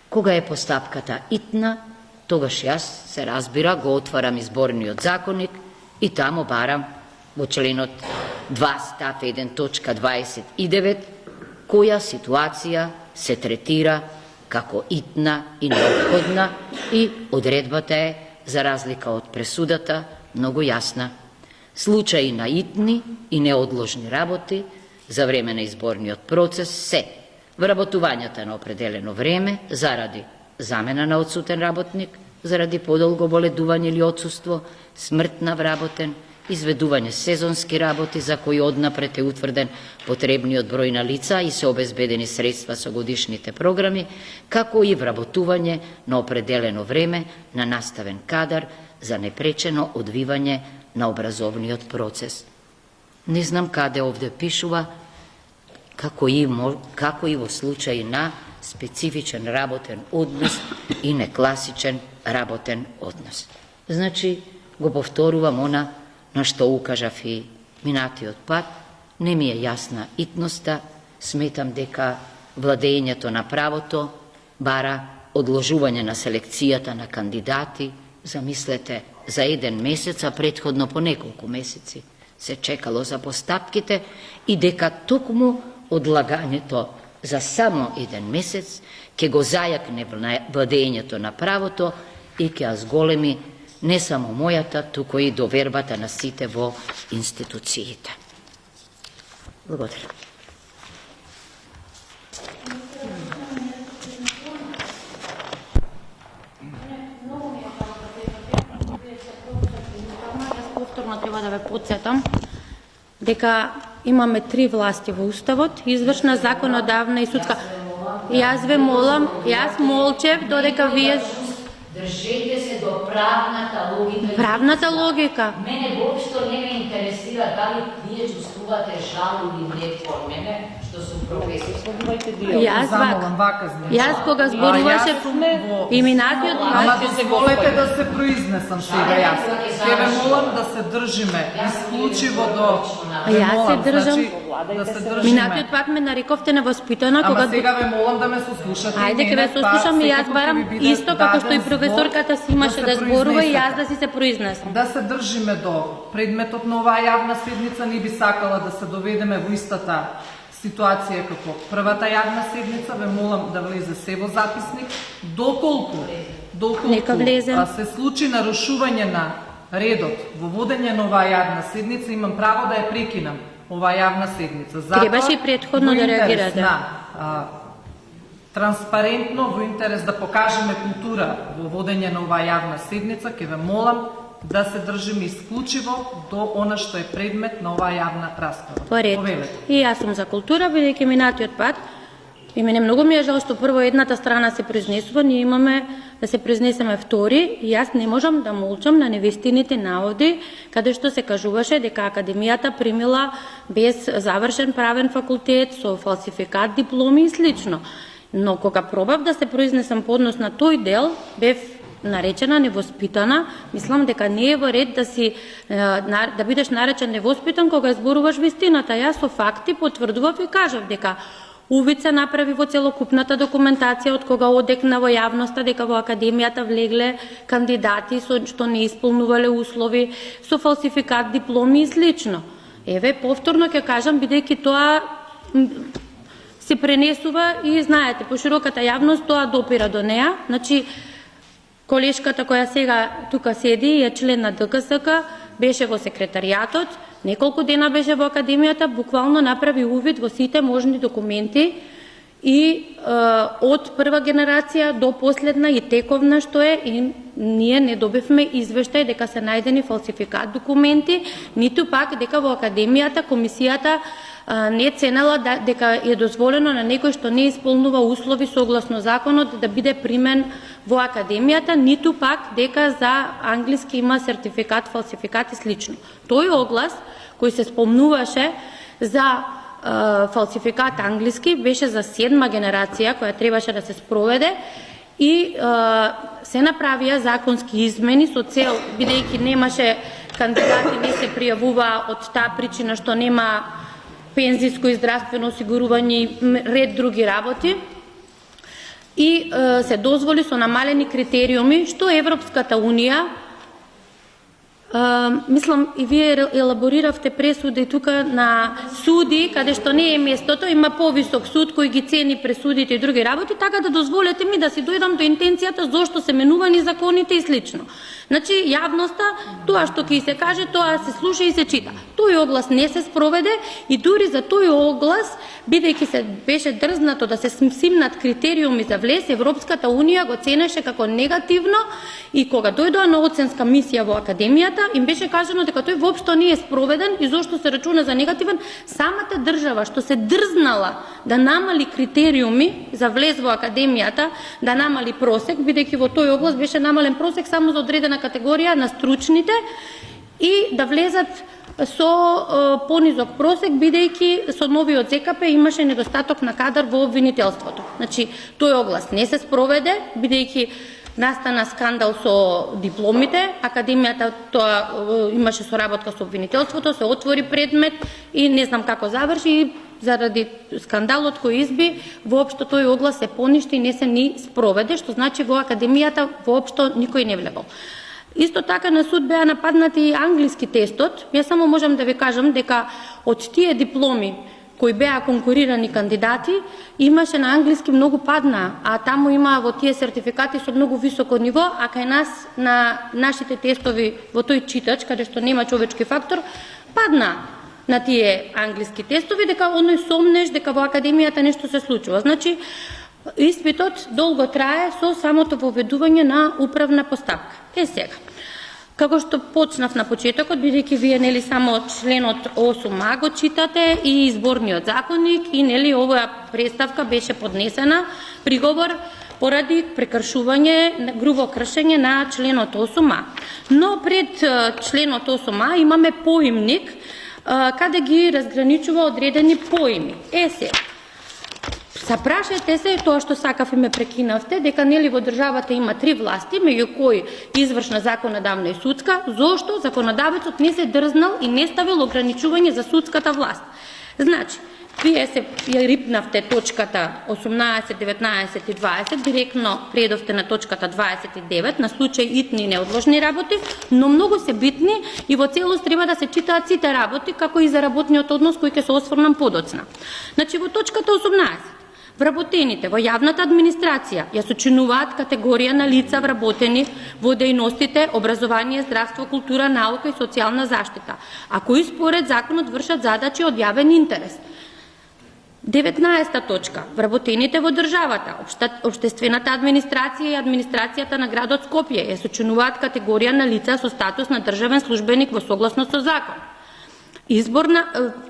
Кога е постапката итна, тогаш јас, се разбира, го отварам изборниот законник и таму барам во членот 2 став 1 точка 29 која ситуација се третира како итна и неопходна и одредбата е, за разлика од пресудата, многу јасна. Случаи на итни и неодложни работи за време на изборниот процес се вработувањата на определено време заради замена на одсутен работник, заради подолго боледување или отсуство, смрт на вработен, изведување сезонски работи за кои однапред е утврден потребниот број на лица и се обезбедени средства со годишните програми, како и вработување на определено време на наставен кадар за непречено одвивање на образовниот процес. Не знам каде овде пишува како и во случај на специфичен работен однос и некласичен работен однос. Значи, го повторувам она на што укажав и минатиот пат, не ми е јасна итноста, сметам дека владењето на правото бара одложување на селекцијата на кандидати, замислете, за еден месец, а претходно по неколку месеци. се чекало за постапките и дека токму одлагањето за само еден месец ќе го зајакне владењето на правото и ќе ја зголеми не само мојата, туку и довербата на сите во институциите. Благодарам. Повторно треба да ве подсетам дека имаме 3 власти во Уставот, извршна, законодавна и судска. Јас ве молам, јас молчев додека вие Држете се до правната логика. правната логика. Мене воопшто не ме интересира дали вие чувствувате жал или не по мене, што сум професор. Замолам вака, значи. Јас кога зборуваше именатиот Ама дозволете да се произнесам сега јас. Ќе ве молам да се држиме исклучиво до... Јас се држам. Да се држиме. Минатиот пат ме нарековте невоспитана Ама кога сега ве молам да ме сослушате. Ајде ќе ве сослушам и јас барам исто како што и професорката си имаше да зборува и јас да си се произнесам. Да се држиме до предметот на оваа јавна седница, не би сакала да се доведеме во истата ситуација како првата јавна седница. Ве молам да влезе се во записник, доколку Нека влезе. се случи нарушување на редот во водење на оваа јавна седница, имам право да ја прекинам оваа јавна седница. Затоа, Требаше и претходно да реагирате. Транспарентно, во интерес да покажеме култура во водење на оваа јавна седница, ќе ве молам да се држиме исклучиво до она што е предмет на оваа јавна расправа. Поред. Повелете. И јас сум за култура, бидејќи минатиот пат и мене многу ми е жал што прво едната страна се произнесува, ние имаме да се произнесеме втори, и јас не можам да молчам на невистините наводи, каде што се кажуваше дека Академијата примила без завршен правен факултет, со фалсификат дипломи и слично. Но кога пробав да се произнесам по однос на тој дел, бев наречена невоспитана, мислам дека не е во ред да бидеш наречен невоспитан кога зборуваш вистината. Јас со факти потврдував и кажав дека увид се направи во целокупната документација од кога одекна во јавноста дека во Академијата влегле кандидати што не исполнувале услови, со фалсификат дипломи и слично. Еве, повторно ќе кажам, бидејќи тоа се пренесува и знаете, по широката јавност тоа допира до неа. Значи, колешката која сега тука седи е член на ДКСК, беше во секретаријатот, неколку дена беше во Академијата, буквално направи увид во сите можни документи и од прва генерација до последна и тековна што е, и ние не добивме извештај дека се најдени фалсификат документи, ниту пак дека во Академијата комисијата не ценела дека е дозволено на некој што не исполнува услови согласно законот да биде примен во Академијата, ниту пак дека за англиски има сертификат, фалсификат и слично. Тој оглас кој се спомнуваше за фалсификат англиски беше за 7-ма генерација која требаше да се спроведе и се направија законски измени со цел, бидејќи немаше кандидати, не се пријавуваа од таа причина што нема пензиско и здравствено осигурување и ред други работи, и се дозволи со намалени критериуми, што Европската Унија, мислам и вие елабориравте пресуди тука на суди, каде што не е местото, има повисок суд кој ги цени пресудите и други работи, така да дозволете ми да си дојдам до интенцијата зошто се менувани законите и слично. Значи, јавноста, тоа што ќе се каже, тоа се слуша и се чита. Тој оглас не се спроведе и дури за тој оглас, бидејќи се беше дрзнато да се симнат критериуми за влез, Европската Унија го ценеше како негативно и кога дојдоа на оценска мисија во Академијата, им беше кажано дека тој воопшто не е спроведен и зошто се рачуна за негативен. Самата држава што се дрзнала да намали критериуми за влез во Академијата, да намали просек, бидејќи во тој оглас беше намален просек само за одредена категорија на стручните и да влезат со понизок просек, бидејќи со новиот ЗКП имаше недостаток на кадар во обвинителството. Значи, тој оглас не се спроведе, бидејќи настана скандал со дипломите, Академијата тоа имаше соработка со обвинителството, се отвори предмет и не знам како заврши, и заради скандалот кој изби, воопшто тој оглас се поништи и не се ни спроведе, што значи во Академијата воопшто никој не влегол. Исто така на суд беа нападнати и англиски тестот. Јас само можам да ви кажам дека од тие дипломи кои беа конкурирани кандидати, имаше на англиски многу падна, а таму има во тие сертификати со многу високо ниво, а кај нас на нашите тестови во тој читач, каде што нема човечки фактор, падна на тие англиски тестови, дека оној сомнеш дека во академијата нешто се случува. Значи, испитот долго трае со самото воведување на управна постапка. Сега, како што почнав на почетокот, бидејќи вие нели само членот 8а го читате и изборниот законник и нели оваа представка беше поднесена приговор поради прекршување, грубо кршење на членот 8а. Но пред членот 8а имаме поимник каде ги разграничува одредени поими. Сега, запрашете се тоа што сакав и ме прекинавте, дека нели во државата има 3 власти, меѓу кои извршна, законодавна и судска, зошто законодавецот не се дрзнал и не ставил ограничување за судската власт. Значи, вие се ја рипнавте точката 18, 19 и 20, директно предовте на точката 29, на случај итни и неодложни работи, но многу се битни и во целост треба да се читаат сите работи, како и за работниот однос кој ќе се осврнам подоцна. Значи, во точката 18, вработените во јавната администрација ја сочинуваат категорија на лица вработени во дејностите образование, здравство, култура, наука и социјална заштита, а кои според законот вршат задачи од јавен интерес. 19 точка. Вработените во државата, општествената администрација и администрацијата на градот Скопје ја сочинуваат категорија на лица со статус на државен службеник во согласност со закон.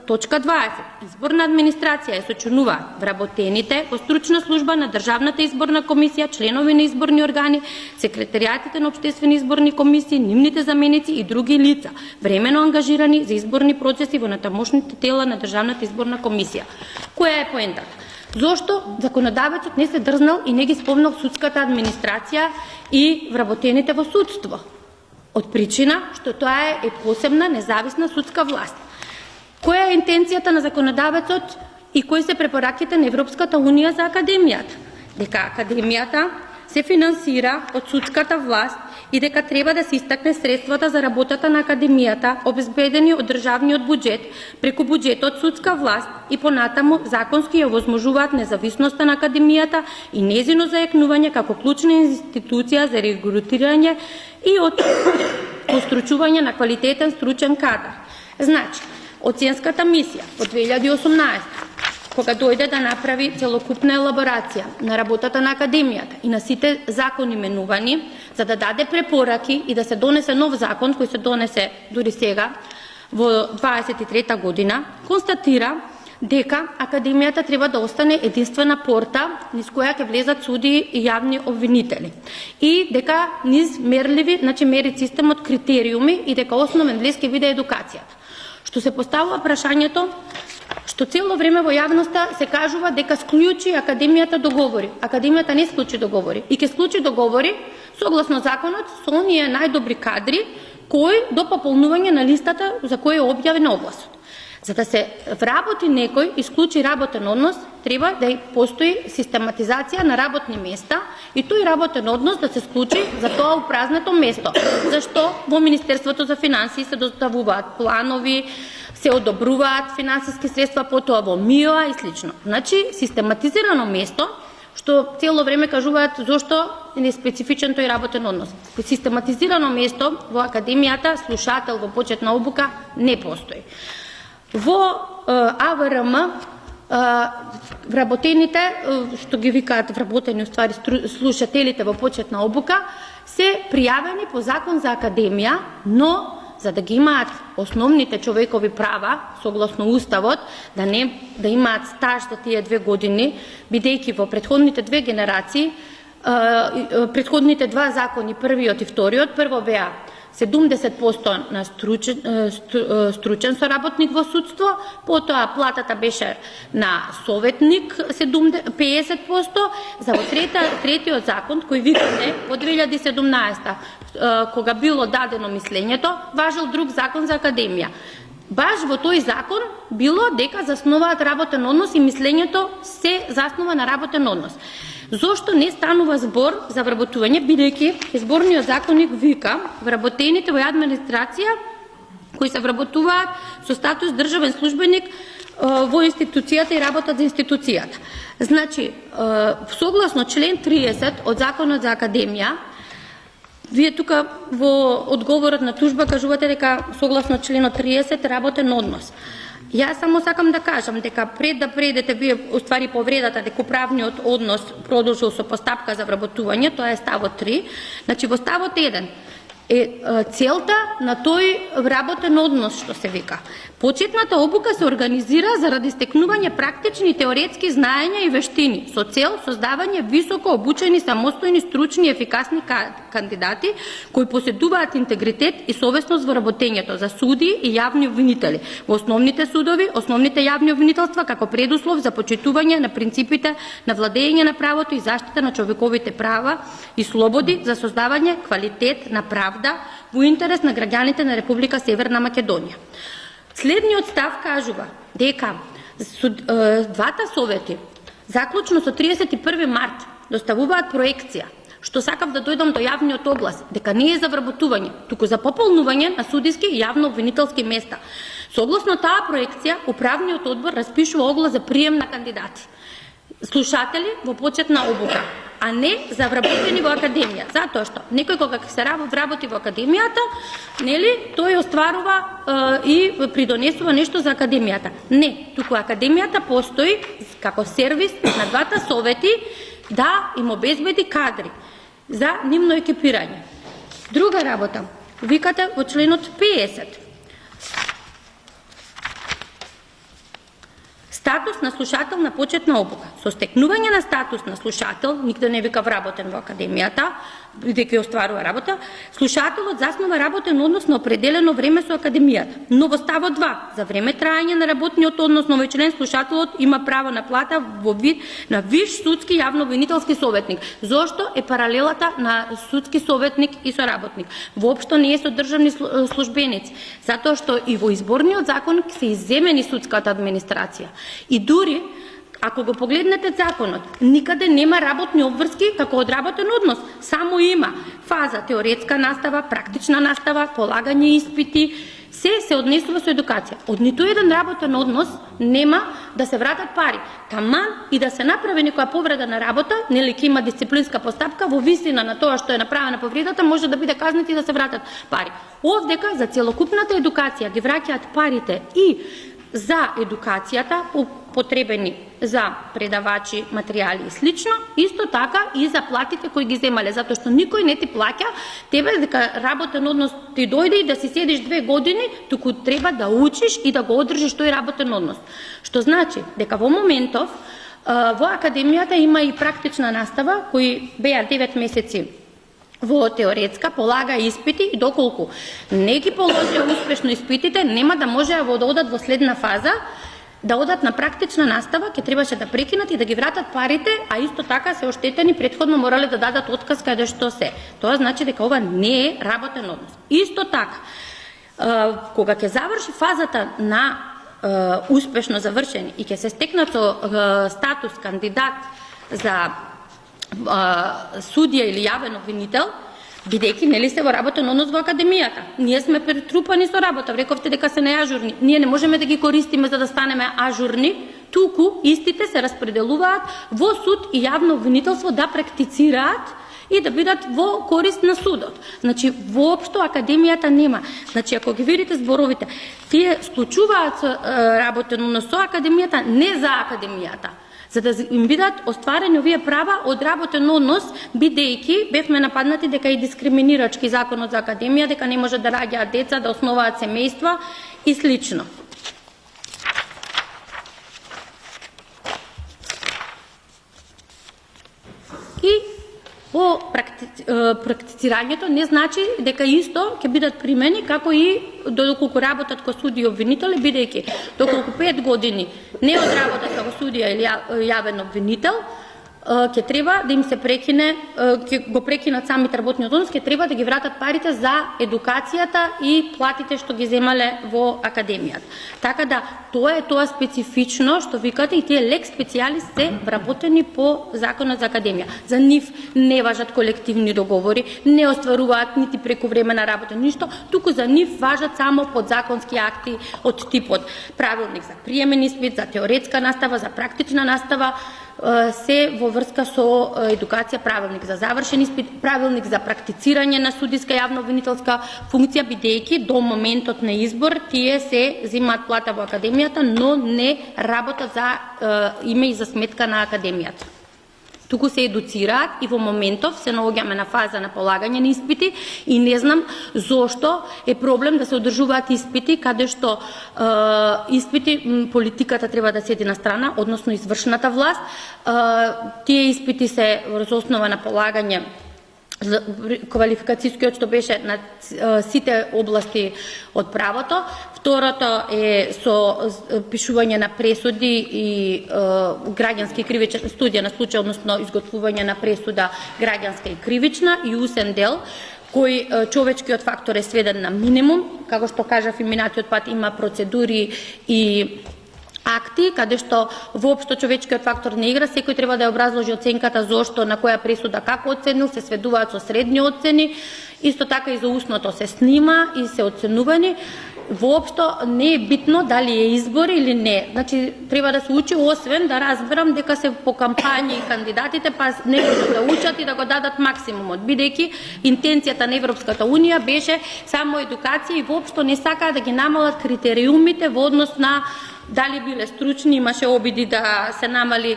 Точка 20. Изборна администрација ја сочинува вработените во стручна служба на Државната изборна комисија, членови на изборни органи, секретаријатите на општествени изборни комисии, нивните заменици и други лица, времено ангажирани за изборни процеси во натамошните тела на Државната изборна комисија. Која е поентата? Зошто законодавецот не се дрзнал и не ги спомнал судската администрација и вработените во судство? Од причина што тоа е посебна независна судска власт. Која е интенцијата на законодавецот и кои се препораките на Европската унија за академијата? Дека академијата се финансира од судската власт и дека треба да се истакне средствата за работата на академијата, обезбедени од државниот буџет, преку буџетот судска власт и понатаму законски ја овозможуваат независноста на академијата и незино зајакнување како клучна институција за регрутирање и постручување на квалитетен стручен кадар. Значи, оценската мисија од 2018, кога дојде да направи целокупна елаборација на работата на академијата и на сите закони менувани, за да даде препораки и да се донесе нов закон, кој се донесе дури сега во 23-та година, констатира дека академијата треба да остане единствена порта низ која ќе влезат суди и јавни обвинители. И дека низ мерливи, значи мерит системот критериуми и дека основен лес ќе биде едукацијата. Што се поставува прашањето, што цело време во јавноста се кажува дека склучи академијата договори. Академијата не склучи договори и ќе склучи договори согласно законот со оние најдобри кадри кои до пополнување на листата за кој е објавен огласот. За да се вработи некој и склучи работен однос, треба да постои систематизација на работни места и тој работен однос да се склучи за тоа упразнето место. Зашто во Министерството за финансии се доставуваат планови, се одобруваат финансиски средства, потоа во МИО и слично. Значи, систематизирано место, што цело време кажуваат зошто е специфичен тој работен однос. Систематизирано место во академијата, слушател во почетна обука, не постои. Во АВРМ вработените, што ги викаат вработени уствари слушателите во почетна обука, се пријавени по закон за академија, но за да ги имаат основните човекови права, согласно Уставот, да имаат стаж за тие 2 години, бидејќи во претходните 2 генерации, претходните 2 закони, првиот и вториот, прво беа 70% на стручен соработник во судство, потоа платата беше на советник 50%, за во третиот закон, кој викате во 2017, кога било дадено мислењето, важел друг закон за академија. баш во тој закон било дека заснуваат работен однос и мислењето се заснува на работен однос. Зошто не станува збор за вработување, бидејќи изборниот законник вика вработените во администрација кои се вработуваат со статус државен службеник во институцијата и работат за институцијата. Значи, согласно член 30 од Законот за академија, вие тука во одговорот на тужба кажувате дека согласно членот 30 работен однос. Јас само сакам да кажам дека пред да предете вие уствари повредата дека правниот однос продолжил со постапка за вработување, тоа е ставот 3. Значи во ставот 1 е целта на тој работен однос што се вика. Почетната обука се организира заради стекнување практични и теоретски знаења и вештини со цел создавање високо обучени, самостојни, стручни и ефикасни кандидати кои поседуваат интегритет и совесност во работењето за суди и јавни обвинители во основните судови, основните јавни обвинителства како предуслов за почитување на принципите на владење на правото и заштита на човековите права и слободи за создавање квалитет на правда во интерес на граѓаните на Република Северна Македонија. Следниот став кажува дека двата совети заклучно со 31 март доставуваат проекција, што сакав да дојдам до јавниот оглас, дека не е за вработување, туку за пополнување на судиски и јавно-обвинителски места. Согласно таа проекција, управниот одбор распишува оглас за прием на кандидати, слушатели во почетна обука, а не за вработени во академија. Затоа што некој кога се вработи во академијата, нели, тој остварува и придонесува нешто за академијата. Не, туку академијата постои како сервис на двата совети да им обезбеди кадри за нивно екипирање. Друга работа, викате во членот 50. Статус на слушател на почетна обука. Со стекнување на статус на слушател, никде не вика вработен во академијата, бидејќи остварува работа, слушателот заснува работен однос на определено време со академијата. Но во ставот 2, за време траење на работниот однос на овој член, слушателот има право на плата во вид на виш судски јавно-обвинителски советник. Зошто е паралелата на судски советник и соработник? Воопшто не е со државни службеници, затоа што и во изборниот закон се изземени судската администрација. И дури ако го погледнете законот, никаде нема работни обврски како одработен однос, само има фаза теоретска настава, практична настава, полагање испити, се однесува со едукација. Од ниту еден работен однос нема да се вратат пари. Таман и да се направи некоја повреда на работа, нели ќе има дисциплинска постапка, во висина на тоа што е направена повредата, може да биде казнет и да се вратат пари. Овдека за целокупната едукација ги враќаат парите и за едукацијата, потребени за предавачи, материјали и слично, исто така и за платите кои ги земале, затоа што никој не ти плаќа тебе дека работен однос ти дојде и да си седиш 2 години, туку треба да учиш и да го одржиш тој работен однос. Што значи дека во моментов во академијата има и практична настава кои беа 9 месеци во теоретска, полага испити и доколку не ги положи успешно испитите, нема да може да одат во следна фаза, да одат на практична настава, ќе требаше да прекинат и да ги вратат парите, а исто така се оштетени претходно морале да дадат отказ каде што се. Тоа значи дека ова не е работен однос. Исто така, кога ќе заврши фазата на успешно завршени и ќе се стекнат со статус кандидат за судија или јавен обвинител, бидејќи нели се во работен однос во академијата. Ние сме претрупани со работа, рековте дека се неажурни. Ние не можеме да ги користиме за да станеме ажурни, туку истите се распределуваат во суд и јавно обвинителство да практицираат и да бидат во корист на судот. Значи, воопшто академијата нема. Значи, ако ги видите зборовите, тие склучуваат работен однос со академијата, не за академијата, за да им бидат остварени овие права од работен однос, бидејќи бевме нападнати дека и дискриминирачки законот за академија, дека не може да раѓаат деца, да основаат семејства и слично. И по практицирањето не значи дека исто ќе бидат примени како и доколку работат како суди и обвинители, бидејќи доколку 5 години не одработат како судија или јавен обвинител, ќе треба да им се прекине, ќе го прекинат самите работниот однос, ќе треба да ги вратат парите за едукацијата и платите што ги земале во академијата. Така да тоа е тоа специфично што викате и тие лек специјалис се вработени по законот за академија. За нив не важат колективни договори, не остваруваат нити прекувремена работа, ништо, туку за нив важат само подзаконски акти од типот правилник за приемен испит, за теоретска настава, за практична настава, се во врска со едукација, правилник за завршен испит, правилник за практицирање на судиска јавно-обвинителска функција, бидејќи до моментот на избор тие се земаат плата во академијата, но не работа за име и за сметка на академијата. Туку се едуцираат и во моментов се наоѓаме на фаза на полагање на испити и не знам зошто е проблем да се одржуваат испити каде што испити политиката треба да седи на страна, односно извршната власт. Тие испити се врз основа на полагање квалификацијскиот што беше на сите области од правото. Второто е со пишување на пресуди и граѓански кривичен студија на случај, односно изготвување на пресуда граѓанска и кривична и усен дел кој човечкиот фактор е сведен на минимум, како што кажав и минатиот пат има процедури и акти, каде што воопшто човечкиот фактор не игра, секој треба да ја образложи оценката зошто, на која пресуда како оценил, се сведуваат со средни оцени, исто така и за усното се снима и се оценувани. Воопшто не е битно дали е избор или не. Значи, треба да се учи, освен да разберам дека се по кампањи кандидатите, па некои да учат и да го дадат максимумот, бидејќи интенцијата на Европската Унија беше само едукација и воопшто не сакаа да ги намалат критериумите во однос на дали биле стручни, имаше обиди да се намали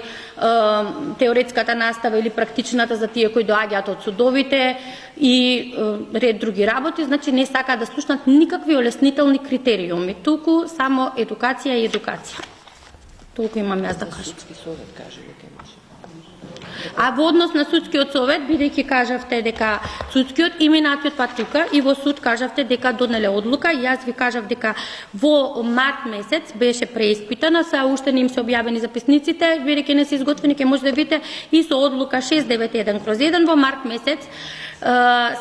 теоретската настава или практичната за тие кои доаѓаат од судовите и ред други работи, значи не сакаат да слушнат никакви олеснителни критериуми, туку само едукација и едукација. Толку имам јас да кажам. А во однос на судскиот совет, бидејќи кажавте дека судскиот и минатиот пат тука и во суд кажавте дека донеле одлука, и јас ви кажав дека во март месец беше преиспитана, са уште не им се објавени записниците, бидејќи не се изготвени, ќе може да видите и со одлука 691/1 во март месец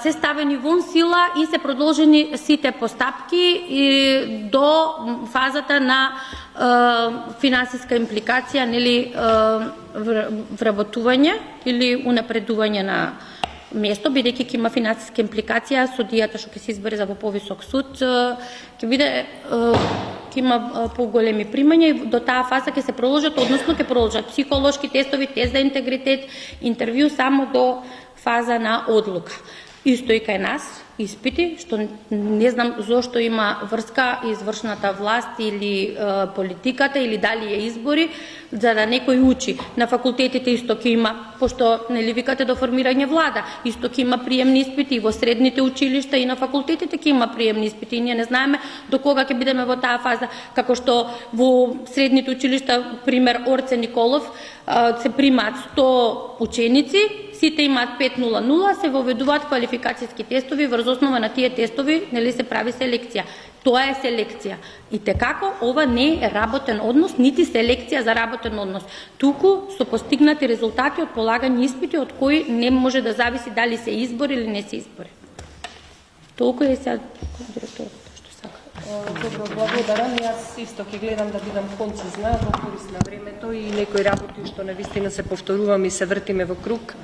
се ставени вон сила и се продолжени сите постапки и до фазата на финансиска импликација, нели вработување или унапредување на место, бидејќи ќе има финансиска импликација, судијата што ќе се избере за во повисок суд ќе биде ќе има поголеми примања и до таа фаза ќе се продолжат, односно ќе продолжат психолошки тестови, тест за интегритет, интервју само до фаза на одлука. Исто и кај нас, испити, што не знам зошто има врска извршната власт или политиката, или дали е избори, за да некој учи. На факултетите исто ќе има, пошто нели викате до формирање влада, исто ќе има приемни испити и во средните училишта и на факултетите ќе има приемни испити. И ние не знаеме до кога ќе бидеме во таа фаза, како што во средните училишта, пример Орце Николов, се примаат 100 ученици, сите имаат 5.00, се воведуваат квалификацијски тестови, врз основа на тие тестови, нели се прави селекција. Тоа е селекција. И текако ова не е работен однос, нити селекција за работен однос. Туку со постигнати резултати од полагање испити од кои не може да зависи дали се избори или не се избори. Толку е сега директорот што сака. Добро, благодарам. Јас исто ќе гледам да бидам концизна во корист на времето и некои работи што навистина се повторувам и се вртиме во круг.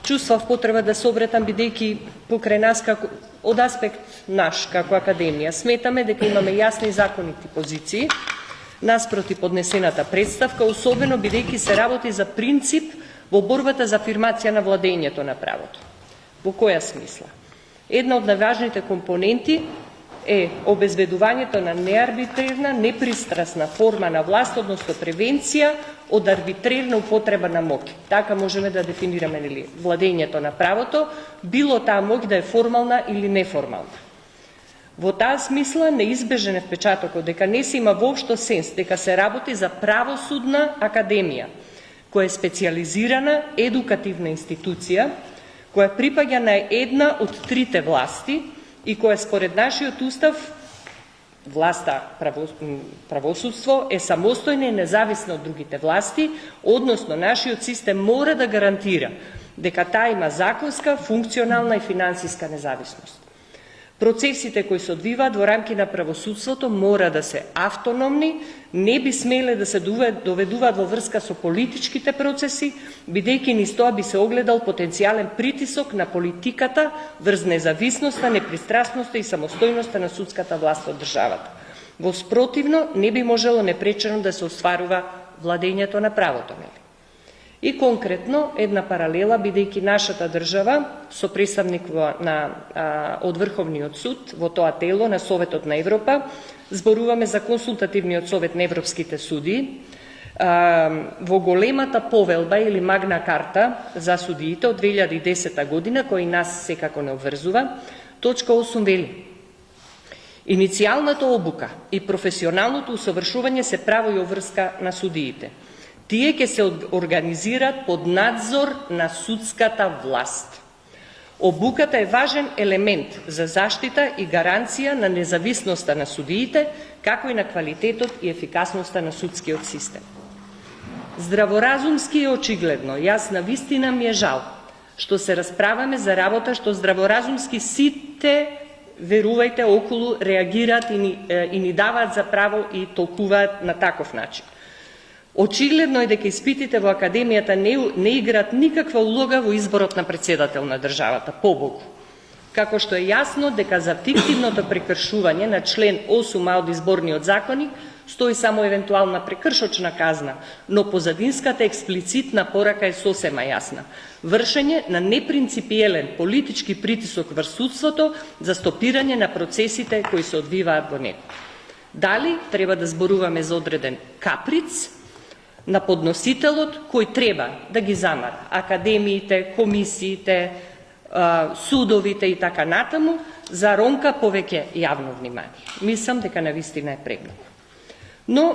Чувствав потреба да се обретам, бидејќи покрај нас како од аспект наш како академија сметаме дека имаме јасни законити позиции наспроти поднесената представка, особено бидејќи се работи за принцип во борбата за афирмација на владењето на правото. Во која смисла? Една од најважните компоненти е обезбедувањето на неарбитрерна, непристрасна форма на власт, односно превенција од арбитрерна употреба на моќ. Така можеме да дефинираме нели владењето на правото, било таа моќ да е формална или неформална. Во таа смисла неизбежен е впечатокот дека не се има воопшто сенс дека се работи за правосудна академија, која е специјализирана едукативна институција, која припаѓа на една од трите власти и која според нашиот устав власта правосудство е самостојна и независна од другите власти, односно нашиот систем мора да гарантира дека таа има законска, функционална и финансиска независност. Процесите кои се одвиваат во рамки на правосудството мора да се автономни, не би смеле да се доведуваат во врска со политичките процеси, бидејќи низ тоа би се огледал потенцијален притисок на политиката врз независноста, непристрасноста и самостојноста на судската власт од државата. Во спротивно, не би можело непречено да се остварува владењето на правото, нели? И конкретно, една паралела, бидејќи нашата држава со представник од Врховниот суд во тоа тело на Советот на Европа, зборуваме за консултативниот совет на европските судии, во големата повелба или магна карта за судиите од 2010 година, кој нас секако не обврзува, точка 8 вели: иницијалната обука и професионалното усовршување се право и обврска на судиите. Тие ќе се организираат под надзор на судската власт. Обуката е важен елемент за заштита и гаранција на независноста на судиите, како и на квалитетот и ефикасноста на судскиот систем. Здраворазумски е очигледно, јас на вистина ми е жал, што се расправаме за работа што здраворазумски сите, верувајте, околу реагираат и ни даваат за право и толкуваат на таков начин. Очигледно е дека испитите во Академијата не играат никаква улога во изборот на председател на државата, побогу. Како што е јасно дека за фиктивното прекршување на член 8а од изборниот законник стои само евентуална прекршочна казна, но позадинската експлицитна порака е сосема јасна. Вршење на непринципиелен политички притисок врз судството за стопирање на процесите кои се одвиваат во него. Дали треба да зборуваме за одреден каприц на подносителот кој треба да ги замара академиите, комисиите, судовите и така натаму, за ронка повеќе јавно внимание. Мислам дека навистина е премногу. Но,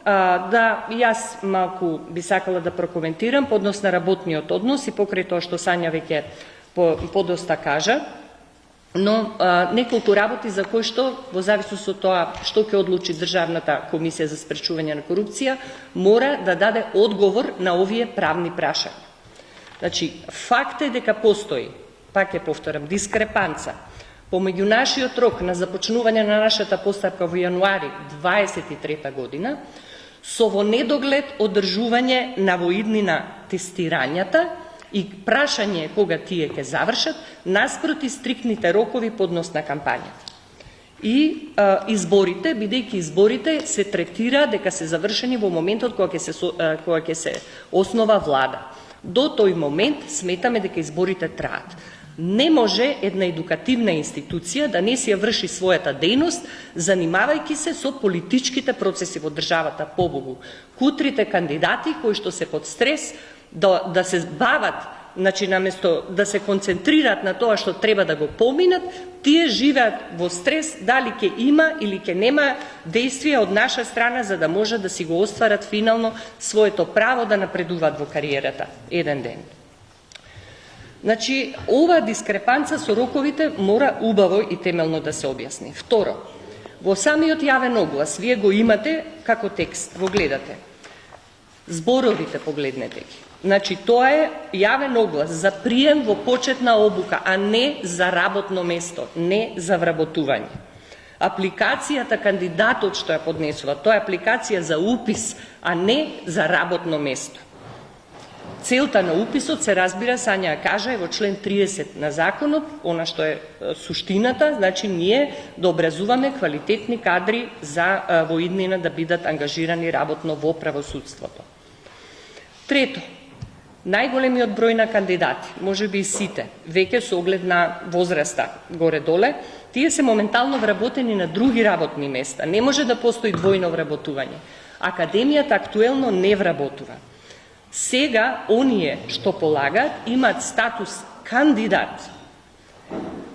јас малку би сакала да прокоментирам по однос на работниот однос и покрај тоа што Сања веќе подоста кажа, но неколку работи за кои што, во зависност од тоа што ќе одлучи Државната комисија за спречување на корупција, мора да даде одговор на овие правни прашања. Значи, факт е дека постои, пак ќе повторам, дискрепанца помеѓу нашиот рок на започнување на нашата постапка во јануари 23 година со во недоглед одржување на во иднина тестирањата и прашање кога тие ќе завршат, наспроти стриктните рокови по однос на кампањата. И изборите, бидејќи изборите се третира дека се завршени во моментот кога ќе се основа влада. До тој момент сметаме дека изборите траат. Не може една едукативна институција да не си ја врши својата дејност, занимавајќи се со политичките процеси во државата, побогу. Кутрите кандидати кои што се под стрес, да се бават, значи наместо да се концентрираат на тоа што треба да го поминат, тие живеат во стрес дали ќе има или ќе нема действија од наша страна за да може да си го остварат финално своето право да напредуваат во кариерата еден ден. Значи, ова дискрепанца со роковите мора убаво и темелно да се објасни. Второ, во самиот јавен оглас, вие го имате како текст, го гледате. Зборовите погледнете ги. Значи, тоа е јавен оглас за прием во почетна обука, а не за работно место, не за вработување. Апликацијата кандидатот што ја поднесува, тоа е апликација за упис, а не за работно место. Целта на уписот се разбира, Сања ја кажа, е во член 30 на законот, она што е суштината, значи ние да образуваме квалитетни кадри за во иднина да бидат ангажирани работно во правосудството. Трето, најголемиот број на кандидати, можеби и сите, веќе со оглед на возраста горе-доле, тие се моментално вработени на други работни места. Не може да постои двојно вработување. Академијата актуелно не вработува. Сега, оние што полагаат, имаат статус кандидат.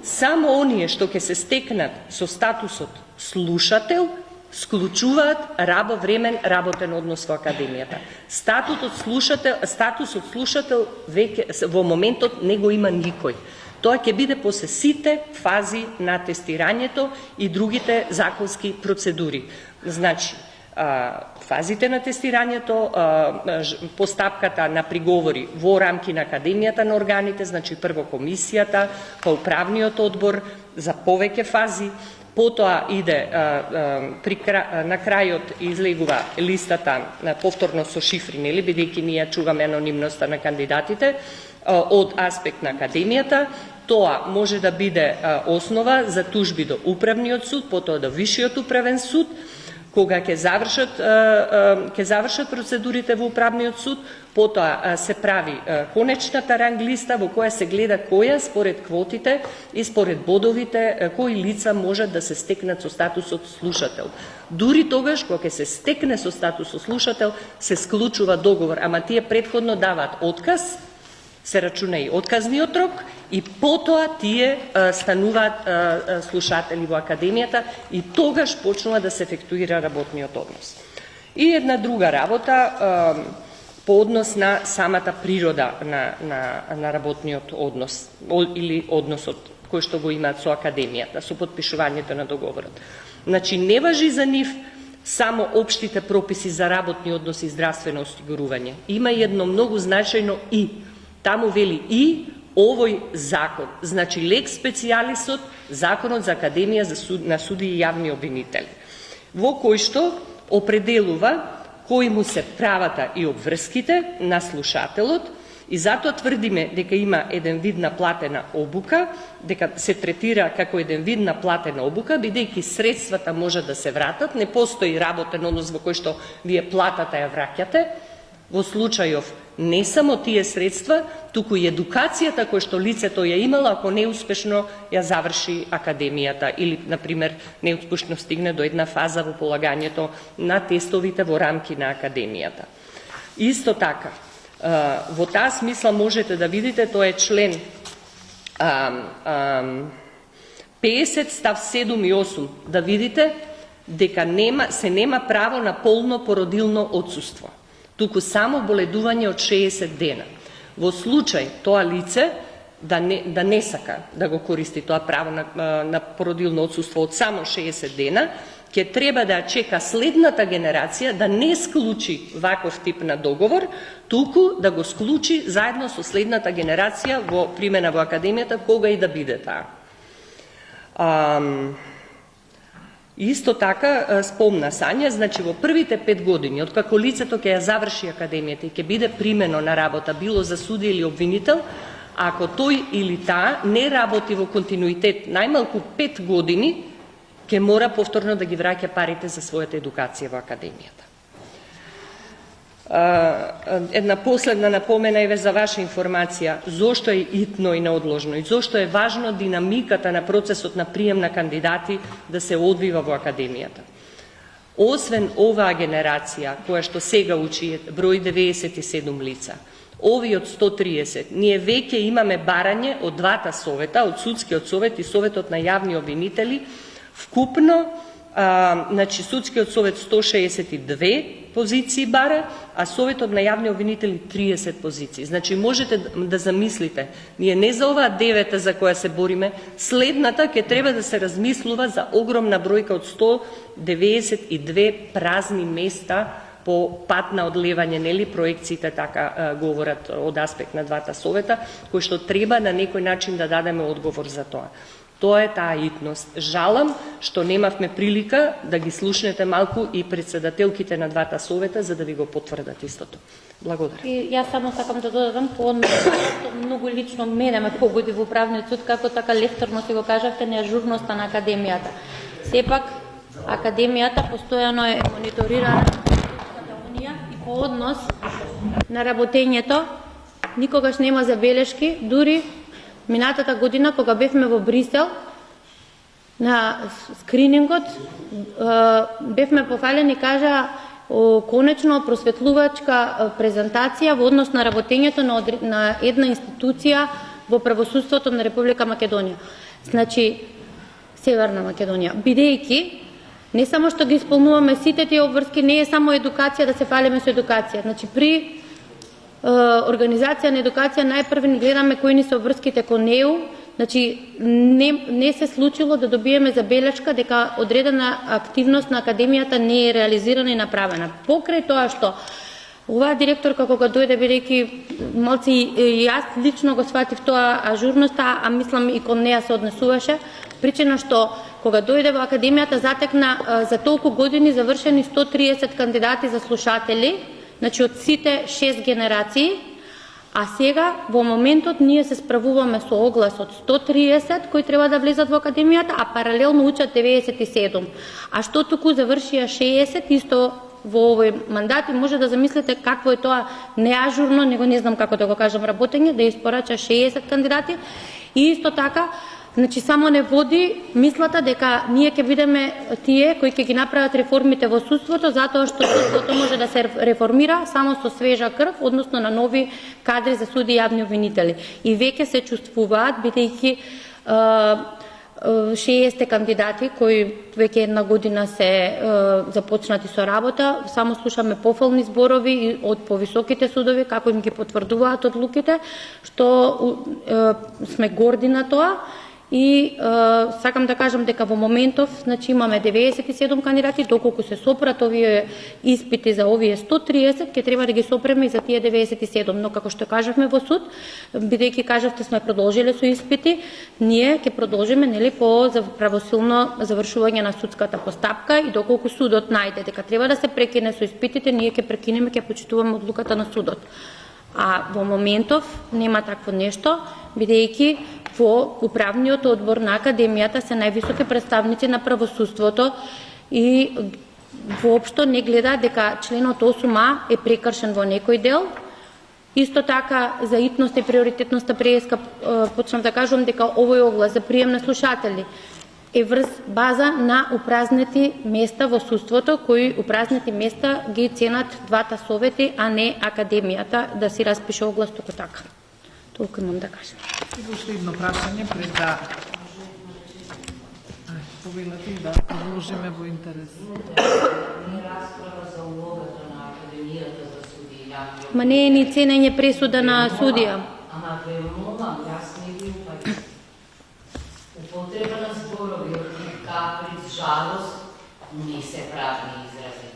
Само оние што ќе се стекнат со статусот слушател, склучуваат времен работен однос во Академијата. Статусот слушател веќе во моментот не го има никој. Тоа ќе биде после сите фази на тестирањето и другите законски процедури. Значи, фазите на тестирањето, постапката на приговори во рамки на Академијата на органите, значи прво комисијата, па управниот одбор за повеќе фази, потоа иде на крајот излегува листата повторно со шифри, нели, бидејќи ние чуваме анонимноста на кандидатите од аспект на Академијата. Тоа може да биде основа за тужби до управниот суд, потоа до Вишиот управен суд. Кога ќе завршат процедурите во управниот суд, потоа се прави конечната ранг листа во која се гледа која според квотите и според бодовите кои лица можат да се стекнат со статусот слушател. Дури тогаш кога ќе се стекне со статусот слушател, се склучува договор, ама тие претходно даваат отказ, се рачуна и отказниот рок, и потоа тие стануваат слушатели во Академијата и тогаш почнува да се ефектуира работниот однос. И една друга работа по однос на самата природа на работниот однос или односот кој што го имаат со Академијата, со подпишувањето на договорот. Значи, не важи за нив само општите прописи за работни односи и здравствено осигурување. Има едно многу значајно и. Таму вели и овој закон, значи лекс специјалисот, законот за Академија на суди и јавни обвинители, во кој што определува кои му се правата и обврските на слушателот, и затоа тврдиме дека има еден вид на платена обука, дека се третира како еден вид на платена обука, бидејќи средствата може да се вратат, не постои работен однос во кој што вие платата ја враќате. Во случајов не само тие средства, туку и едукацијата која што лицето ја имала, ако неуспешно ја заврши Академијата или, например, неуспешно стигне до една фаза во полагањето на тестовите во рамки на Академијата. Исто така, во таа смисла можете да видите, тоа е член 50 став 7 и 8, да видите дека нема право на полно породилно отсуство, туку само боледување од 60 дена. Во случај тоа лице да не сака да го користи тоа право на породилно отсуство од само 60 дена, ќе треба да чека следната генерација да не склучи ваков тип на договор, туку да го склучи заедно со следната генерација во примена во Академијата, кога и да биде таа. Исто така спомна Сања, значи во првите 5 години, откако лицето ќе ја заврши Академијата и ќе биде примено на работа, било за суди или обвинител, ако тој или таа не работи во континуитет најмалку 5 години, ќе мора повторно да ги враќа парите за својата едукација во Академијата. Една последна напомена еве за ваша информација, зошто е итно и неодложно и зошто е важно динамиката на процесот на прием на кандидати да се одвива во Академијата. Освен оваа генерација, која што сега учи број 97 лица, овие од 130, ние веќе имаме барање од двата совета, од Судскиот совет и Советот на јавни обвинители, вкупно, значи Судскиот совет 162 позиции бара, а Советот на јавни обвинители 30 позиции. Значи можете да замислите, ние не за оваа 9 за која се бориме, следната ќе треба да се размислува за огромна бројка од 192 празни места по пат на одлевање, нели, проекциите така говорат од аспект на двата совета, кои што треба на некој начин да дадеме одговор за тоа. Тоа е таа итност. Жалам што немавме прилика да ги слушнете малку и председателките на двата совета за да ви го потврдат истото. Благодарам. И јас само сакам да додадам тоа што многу лично мене ме погоди во управниот суд, како така лефтерно си го кажавте, неажурноста на Академијата. Сепак Академијата постојано е мониторирана и по однос на работењето никогаш нема забелешки, дури минатата година, кога бевме во Брисел, на скринингот, бевме пофалени, кажа, конечно просветлувачка презентација во однос на работењето на една институција во правосудството на Република Македонија. Значи, Северна Македонија. Бидејќи, не само што ги исполнуваме сите тие обврски, не е само едукација да се фалиме со едукација. Значи, при организација на едукација најпрво гледаме кои ни се обврските кон неу значи не се случило да добиеме забелешка дека одредена активност на академијата не е реализирана и направена. Покрај тоа што оваа директорка кога дојде, бидејќи малци и јас лично го сватив тоа ажурноста, а мислам и кон неа се однесуваше, причина што кога дојде во академијата затекна за толку години завршени 130 кандидати за слушатели, значи од сите 6 генерации, а сега во моментот ние се справуваме со оглас од 130 кои треба да влезат во академијата, а паралелно учат 97. А што туку завршија 60 исто во овој мандат и може да замислите какво е тоа неажурно, него не знам како да го кажам работење, да испорача 60 кандидати и исто така, значи само не води мислата дека ние ќе бидеме тие кои ќе ги направат реформите во судството, затоа што судството може да се реформира само со свежа крв, односно на нови кадри за суди и јавни обвинители. И веќе се чувствуваат, бидејќи 60 кандидати кои веќе една година се започнати со работа, само слушаме пофални зборови од повисоките судови како им ги потврдуваат одлуките, што сме горди на тоа. И сакам да кажам дека во моментов, значи имаме 97 кандидати, доколку се сопрат овие испити за овие 130, ќе треба да ги сопреме и за тие 97. Но како што кажавме во суд, бидејќи кажавте сме продолжиле со испити, ние ќе продолжиме нели по правосилно завршување на судската постапка и доколку судот најде дека треба да се прекине со испитите, ние ќе прекинеме, ќе почитуваме одлуката на судот. А во моментов нема такво нешто, бидејќи во управниот одбор на академијата се највисоки представници на правосудството и воопшто не гледа дека членот 8а е прекршен во некој дел. Исто така за итност и приоритетноста преска почнав да кажувам дека овој оглас за прием на слушатели е врз база на упразнети места во судството, кои упразнети места ги ценат двата совети, а не академијата да си распише оглас туку така. Толку имам да кажам. И уште едно прашање пред да повелате да продолжиме во интерес. Расправа за улогата на академијата за суди. Ма не е ни ценење пресуда на судија. Ама ве молам, јас не ви упаќам. Употреба на зборови од тип каприц, жалост не се правни изрази.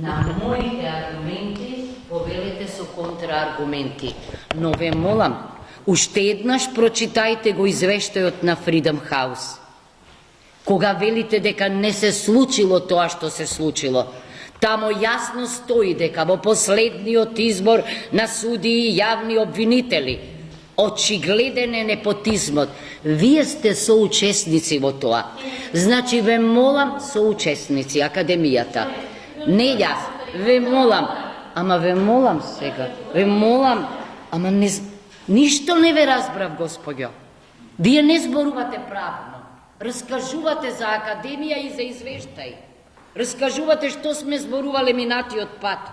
На моите аргументи повелете со контрааргументи. Но ве молам, уште еднаш прочитајте го извештајот на Freedom House. Кога велите дека не се случило тоа што се случило, тамо јасно стои дека во последниот избор на судии и јавни обвинители очигледен е непотизмот. Вие сте соучесници во тоа. Значи ве молам, соучесници, академијата. Не јас, ве молам, ама ве молам сега, ве молам, ама не, ништо не ве разбрав, господјо. Вие не зборувате правно. Раскажувате за академија и за извештај. Раскажувате што сме зборувале минатиот пат.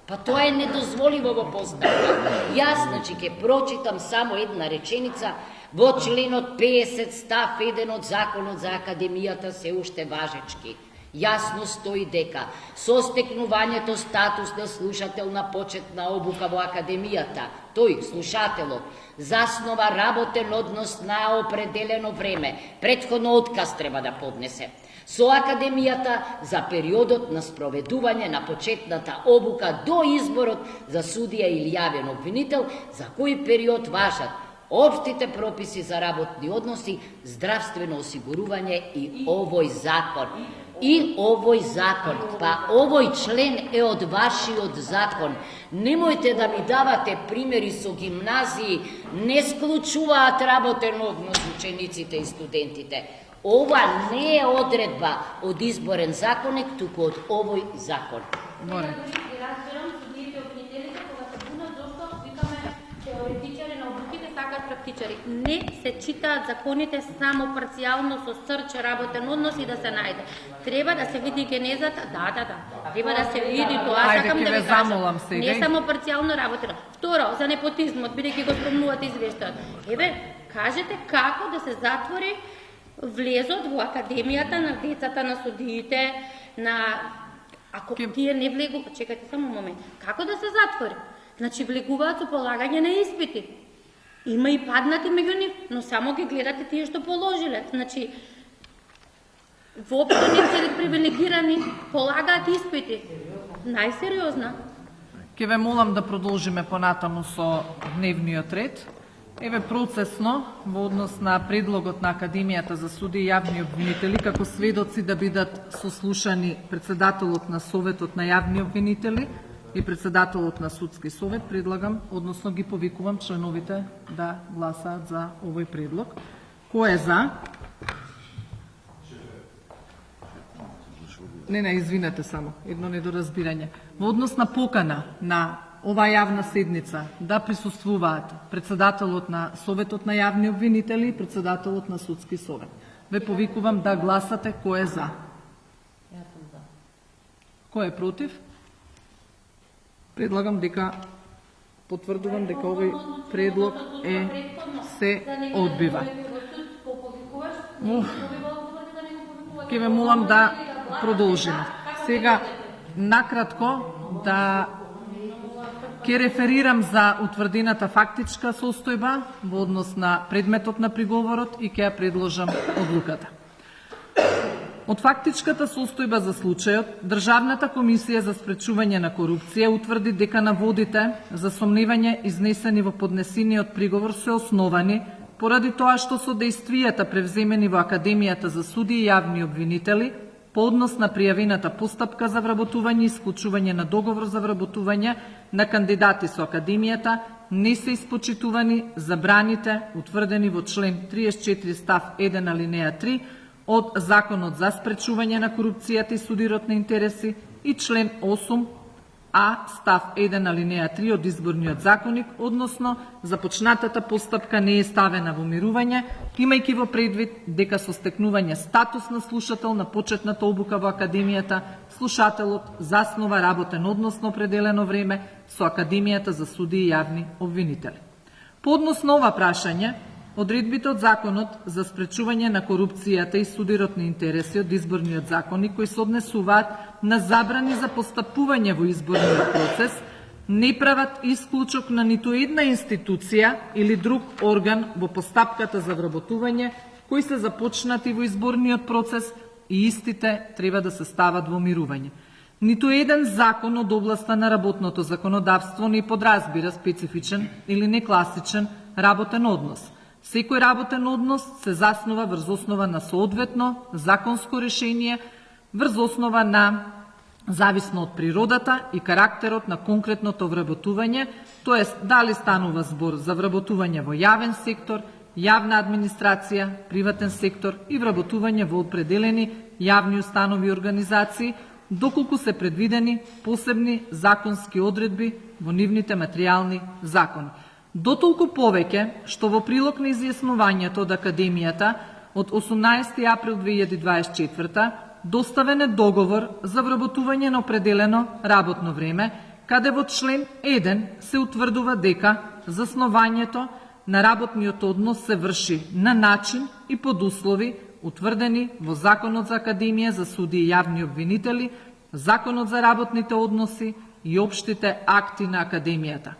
Па тоа е недозволиво во постапка. Јас, значи, ќе прочитам само една реченица. Во членот 50 став 1 од Законот за академијата се уште важечки. Јасно стои дека со стекнувањето статус на слушател на почетна обука во академијата, тој, слушателот, заснова работен однос на определено време, претходно отказ треба да поднесе со академијата за периодот на спроведување на почетната обука до изборот за судија или јавен обвинител, за кој период важат општите прописи за работни односи, здравствено осигурување и овој закон. И овој закон, па овој член е од вашиот закон. Немојте да ми давате примери со гимназии, не склучуваат работен однос учениците и студентите. Ова не е одредба од изборен законник, туку од овој закон. Море. Разбирам судиите и обвинителите кога се бунат зашто викаме теоретичари на обуките сакаат практичари. Не се читаат законите само парцијално со срч работен однос и да се најде. Треба да се види генезата, да. Треба да се види тоа, Ајде, сакам ќе да ве ви кажам. замолам сега. Не само парцијално работено. Второ, за непотизмот, бидејќи го спомнувате извештајот. Кажете како да се затвори влезот во академијата на децата на судиите, на ако тие не влегуваат, чекайте само момент. Како да се затвори? Значи влегуваат со полагање на испити. Има и паднати меѓу нив, но само ги гледате тие што положиле. Значи, воопшто не се привилегирани, полагаат испити. Најсериозна. Ке ве молам да продолжиме понатаму со дневниот ред. Еве процесно, во однос на предлогот на Академијата за суди и јавни обвинители, како сведоци да бидат сослушани председателот на Советот на јавни обвинители и председателот на Судски совет, предлагам, односно ги повикувам членовите да гласаат за овој предлог. Кој е за? Не, извинете само, едно недоразбирање. Во однос на покана на оваа јавна седница да присуствуваат председателот на Советот на јавни обвинители и председателот на Судски совет. Ве повикувам да гласате кој е за. Кој е против? Предлагам дека потврдувам дека овој предлог се одбива. Ке ве молам да продолжиме. Сега, накратко, да ќе реферирам за утврдената фактичка состојба во однос на предметот на приговорот и ќе ја предложам одлуката. Од фактичката состојба за случајот, Државната комисија за спречување на корупција утврди дека наводите за сомневање изнесени во поднесениот приговор се основани поради тоа што со дејствијата превземени во Академијата за суди и јавни обвинители по однос на пријавената постапка за вработување и исклучување на договор за вработување на кандидати со Академијата не се испочитувани забраните утврдени во член 34 став 1 алинеја 3 од Законот за спречување на корупцијата и судирот на интереси и член 8а став 1 алинеја 3 од Изборниот законник, односно започнатата постапка не е ставена во мирување, имајќи во предвид дека со стекнување статус на слушател на почетната обука во Академијата, слушателот заснова работен однос на определено време со Академијата за суди и јавни обвинители. По однос на ова прашање, одредбите од Законот за спречување на корупцијата и судирот на интереси од Изборниот законник, кои се однесуваат на забрани за постапување во изборниот процес, не прават исклучок на ниту една институција или друг орган во постапката за вработување, кои се започнати во изборниот процес и истите треба да се стават во мирување. Ниту еден закон од областа на работното законодавство не подразбира специфичен или некласичен работен однос. Секој работен однос се заснува врз основа на соодветно законско решение, врз основа на зависно од природата и карактерот на конкретното вработување, тоест дали станува збор за вработување во јавен сектор, јавна администрација, приватен сектор и вработување во определени јавни установи и организации, доколку се предвидени посебни законски одредби во нивните материјални закони. Дотолку повеќе што во прилог на изјаснувањето од Академијата од 18 април 2024 доставен е договор за вработување на определено работно време, каде во член 1 се утврдува дека заснованието на работниот однос се врши на начин и под услови утврдени во Законот за Академија за суди и јавни обвинители, Законот за работните односи и општите акти на Академијата.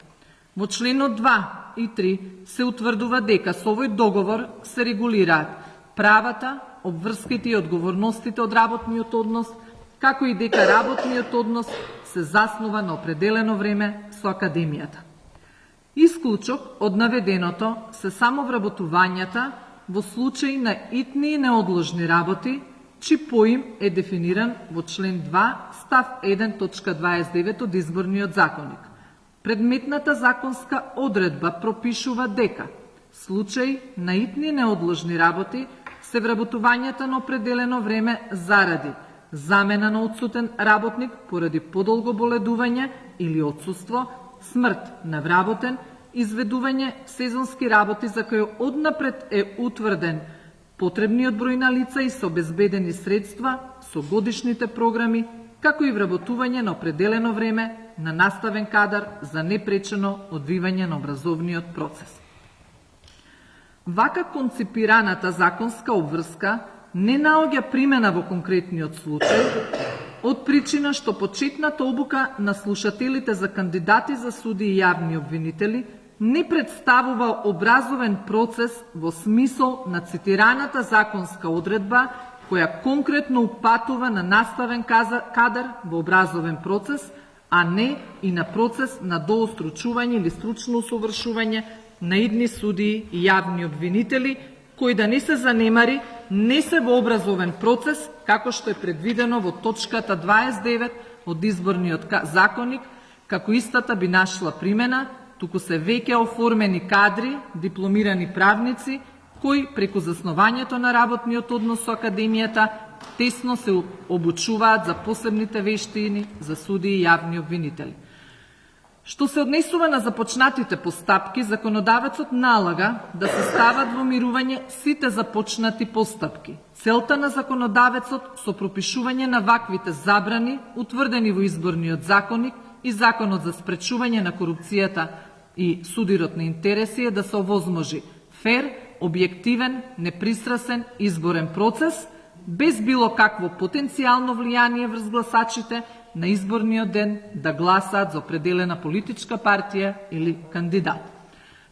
Во членот 2 и 3 се утврдува дека со овој договор се регулираат правата, обврските и одговорностите од работниот однос, како и дека работниот однос се заснува на определено време со Академијата. Исклучок од наведеното се само вработувањата во случаи на итни и неодложни работи, чиј поим е дефиниран во член 2 став 1 точка 29 од Изборниот законник. Предметната законска одредба пропишува дека случај на итни и неодложни работи се вработувањата на определено време заради замена на отсутен работник поради подолго боледување или отсуство, смрт на вработен, изведување сезонски работи за кои однапред е утврден потребниот број на лица и со обезбедени средства со годишните програми, како и вработување на определено време на наставен кадар за непречено одвивање на образовниот процес. Вака конципираната законска обврска не наоѓа примена во конкретниот случај од причина што почетната обука на слушателите за кандидати за суди и јавни обвинители не представува образовен процес во смисол на цитираната законска одредба, која конкретно упатува на наставен кадар во образовен процес, а не и на процес на доостручување или стручно усовршување на идни судии и јавни обвинители, кои да не се занемари, не се во образовен процес, како што е предвидено во точката 29 од Изборниот законник, како истата би нашла примена, туку се веќе оформени кадри, дипломирани правници, кои преку заснованието на работниот однос со Академијата тесно се обучуваат за посебните вештини за судии и јавни обвинители. Што се однесува на започнатите постапки, законодавецот налага да се стават во мирување сите започнати постапки. Целта на законодавецот со пропишување на ваквите забрани, утврдени во Изборниот законник и Законот за спречување на корупцијата и судирот на интереси, е да се овозможи фер, објективен, непристрасен изборен процес, без било какво потенцијално влијание врз гласачите на изборниот ден да гласаат за определена политичка партија или кандидат.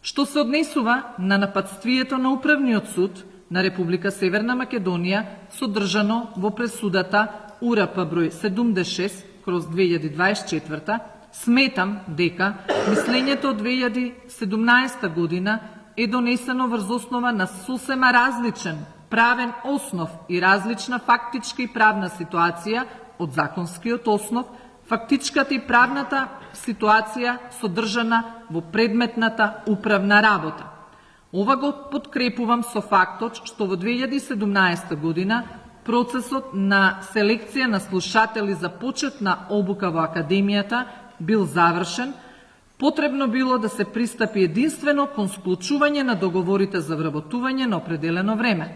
Што се однесува на нападствието на Управниот суд на Република Северна Македонија, содржано во пресудата УРП број 76/2024, сметам дека мислењето од 2017 година е донесено врз основа на сосема различен правен основ и различна фактичка и правна ситуација од законскиот основ, фактичката и правната ситуација содржана во предметната управна работа. Ова го подкрепувам со фактот што во 2017 година процесот на селекција на слушатели за почетна обука во Академијата бил завршен. Потребно било да се пристапи единствено кон склучување на договорите за вработување на определено време.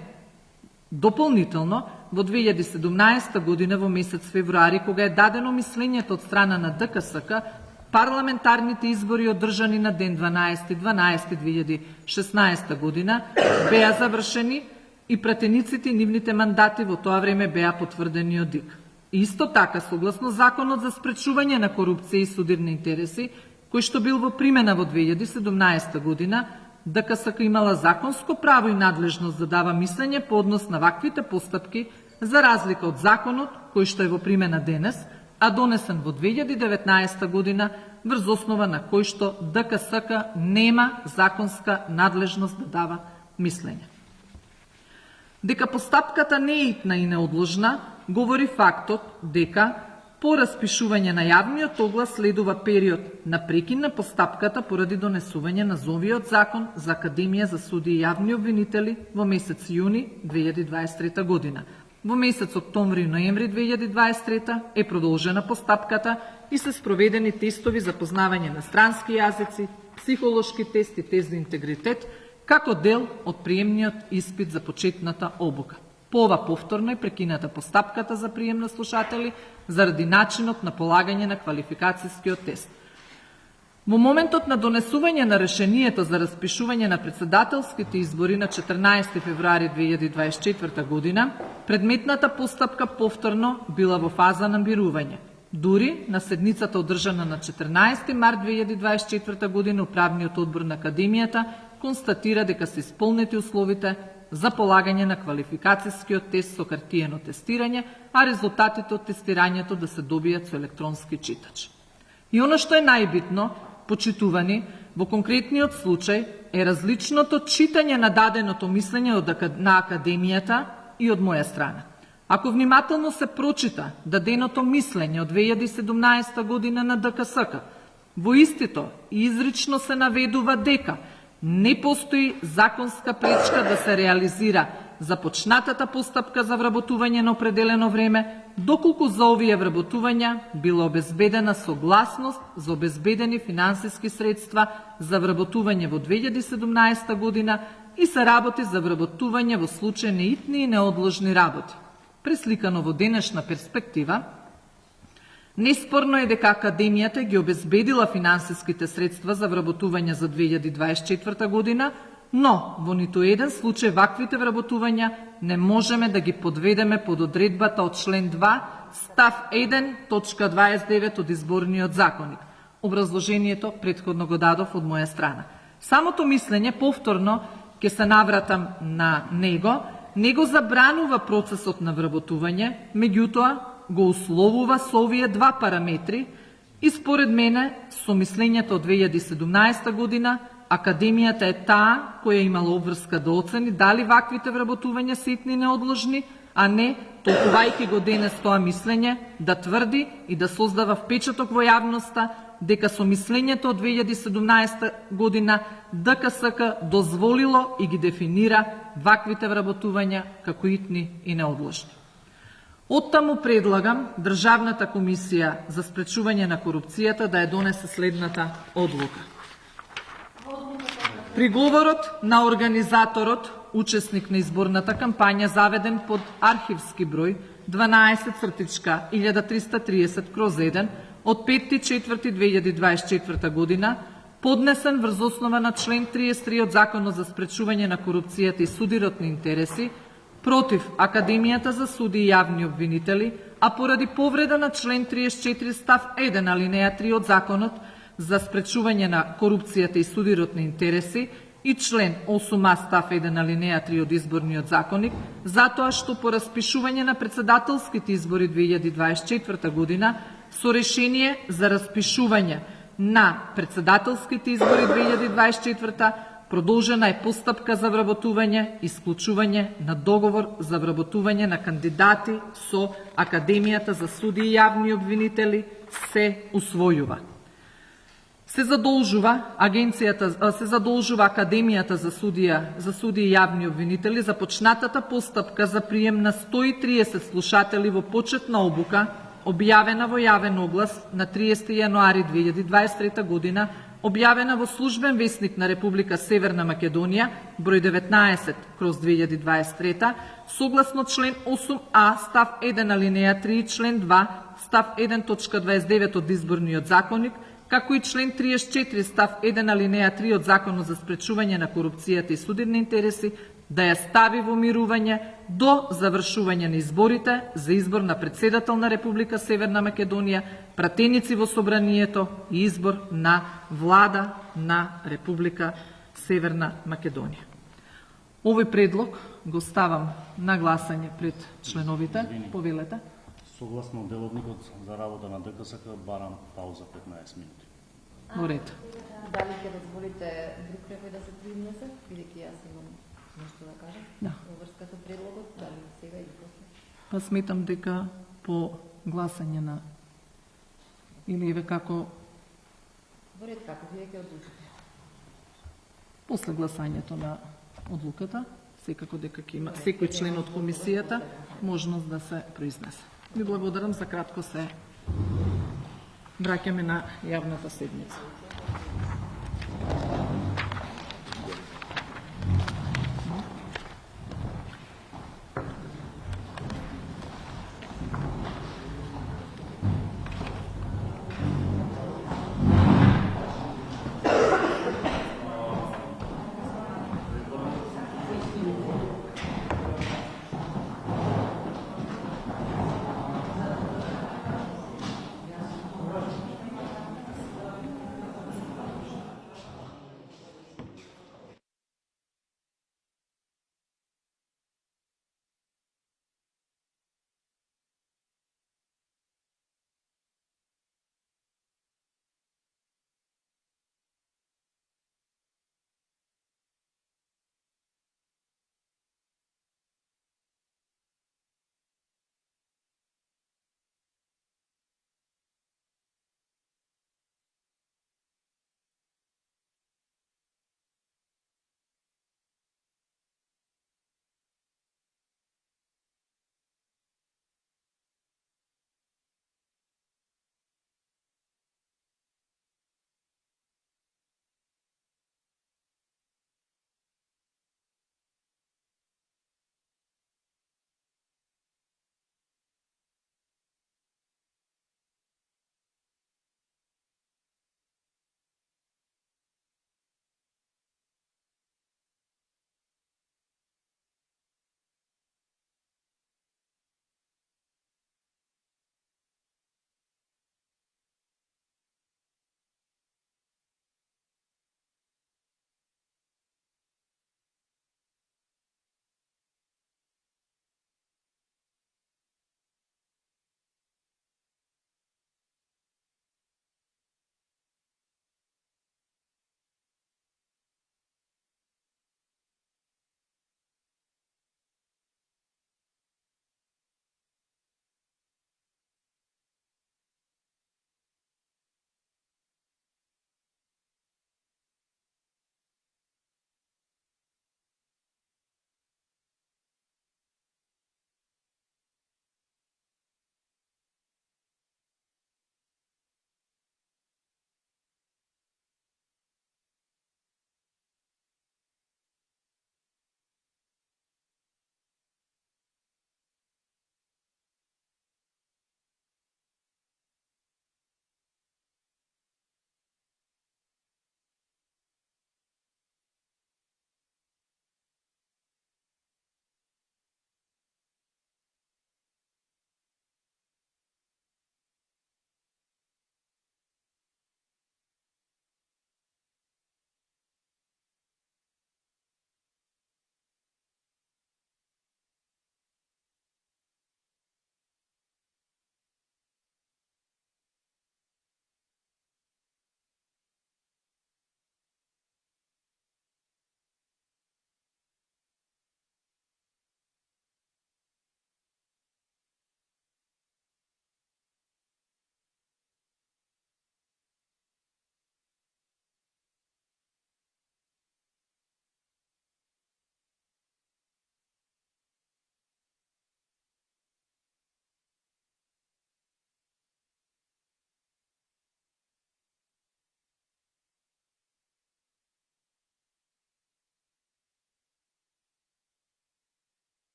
Дополнително, во 2017 година во месец февруари, кога е дадено мислењето од страна на ДКСК, парламентарните избори одржани на ден 12.12.2016 година беа завршени и пратениците и нивните мандати во тоа време беа потврдени од ДИК. Исто така, согласно Законот за спречување на корупција и судирни интереси, кој што бил во примена во 2017 година, ДКСК имала законско право и надлежност да дава мислење по однос на ваквите постапки, за разлика од законот кој што е во примена денес, а донесен во 2019 година, врз основа на кој што ДКСК нема законска надлежност да дава мислење. Дека постапката не е итна и неодложна, говори фактот дека по распишување на јавниот оглас следува период на прекин на постапката поради донесување на новиот закон за Академија за судии и јавни обвинители во месец јуни 2023 година. Во месец октомври и ноември 2023 е продолжена постапката и се спроведени тестови за познавање на странски јазици, психолошки тест и тест за интегритет, како дел од приемниот испит за почетната обука. По ова повторно е прекината постапката за прием на слушатели заради начинот на полагање на квалификацијскиот тест. Во моментот на донесување на решението за распишување на председателските избори на 14 февруари 2024 година, предметната постапка повторно била во фаза на мирување. Дури на седницата одржана на 14 март 2024 година, Управниот одбор на Академијата констатира дека се исполнети условите за полагање на квалификацијскиот тест со хартиено тестирање, а резултатите од тестирањето да се добијат со електронски читач. И оно што е најбитно, почитувани, во конкретниот случај е различното читање на даденото мислење на Академијата и од моја страна. Ако внимателно се прочита даденото мислење од 2017 година на ДКСК, во истото изрично се наведува дека не постои законска пречка да се реализира започнатата постапка за вработување на определено време, доколку за овие вработувања била обезбедена согласност за обезбедени финансиски средства за вработување во 2017 година и се работи за вработување во случај неитни и неодложни работи. Пресликано во денешна перспектива, неспорно е дека Академијата ги обезбедила финансиските средства за вработување за 2024 година, но во ниту еден случај ваквите вработувања не можеме да ги подведеме под одредбата од член 2, став 1, точка 29 од Изборниот законник. Образложението претходно го дадов од моја страна. Самото мислење, повторно ќе се навратам на него, не го забранува процесот на вработување, меѓутоа го условува со овие два параметри и според мене со мислењето од 2017 година Академијата е таа која имала обврска да оцени дали ваквите вработувања се итни неодложни, а не, толкувајќи го денес тоа мислење, да тврди и да создава впечаток во јавноста дека со мислењето од 2017 година ДКСК дозволило и ги дефинира ваквите вработувања како итни и неодложни. Оттаму предлагам Државната комисија за спречување на корупцијата да ја донесе следната одлука. Приговорот на организаторот, учесник на изборната кампања, заведен под архивски број 12/1330/1 од 5.4.2024 година, поднесен врз основа на член 33 од Законот за спречување на корупцијата и судиротни интереси против Академијата за суди и јавни обвинители, а поради повреда на член 34 став 1 алинеја 3 од Законот за спречување на корупцијата и судиротни интереси и член 8а став 1 алинеја 3 од Изборниот законник, затоа што по распишување на председателските избори 2024 година со решение за распишување на председателските избори 2024 продолжена е постапка за вработување и склучување на договор за вработување на кандидати со Академијата за суди и јавни обвинители се усвојува. Се задолжува Академијата за суди и јавни обвинители започнатата постапка за прием на 130 слушатели во почетна обука, објавена во јавен оглас на 30 јануари 2023 година, објавена во Службен весник на Република Северна Македонија, број 19/2023, согласно член 8а став 1 алинеја 3 и член 2 став 1.29 од Изборниот законник, како и член 34 став 1 алинеја 3 од Законот за спречување на корупцијата и судирни интереси, да ја стави во мирување до завршување на изборите за избор на председател на Република Северна Македонија, пратеници во собранието и избор на влада на Република Северна Македонија. Овој предлог го ставам на гласање пред членовите. Повелете. Согласно деловникот за работа на ДКСК, барам пауза 15 минути. Во ред. Дали ќе дозволите друг некој да се принесе, бидејќи јас имам нешто да кажам? Да. Во врска со предлогот, дали сега или после? Па сметам дека по гласање на или еве како Во ред, како вие ќе одлучите? после гласањето на одлуката, секако дека ќе има секој член од комисијата можност да се произнесе. Ви благодарам, за кратко се враќаме на јавната седница.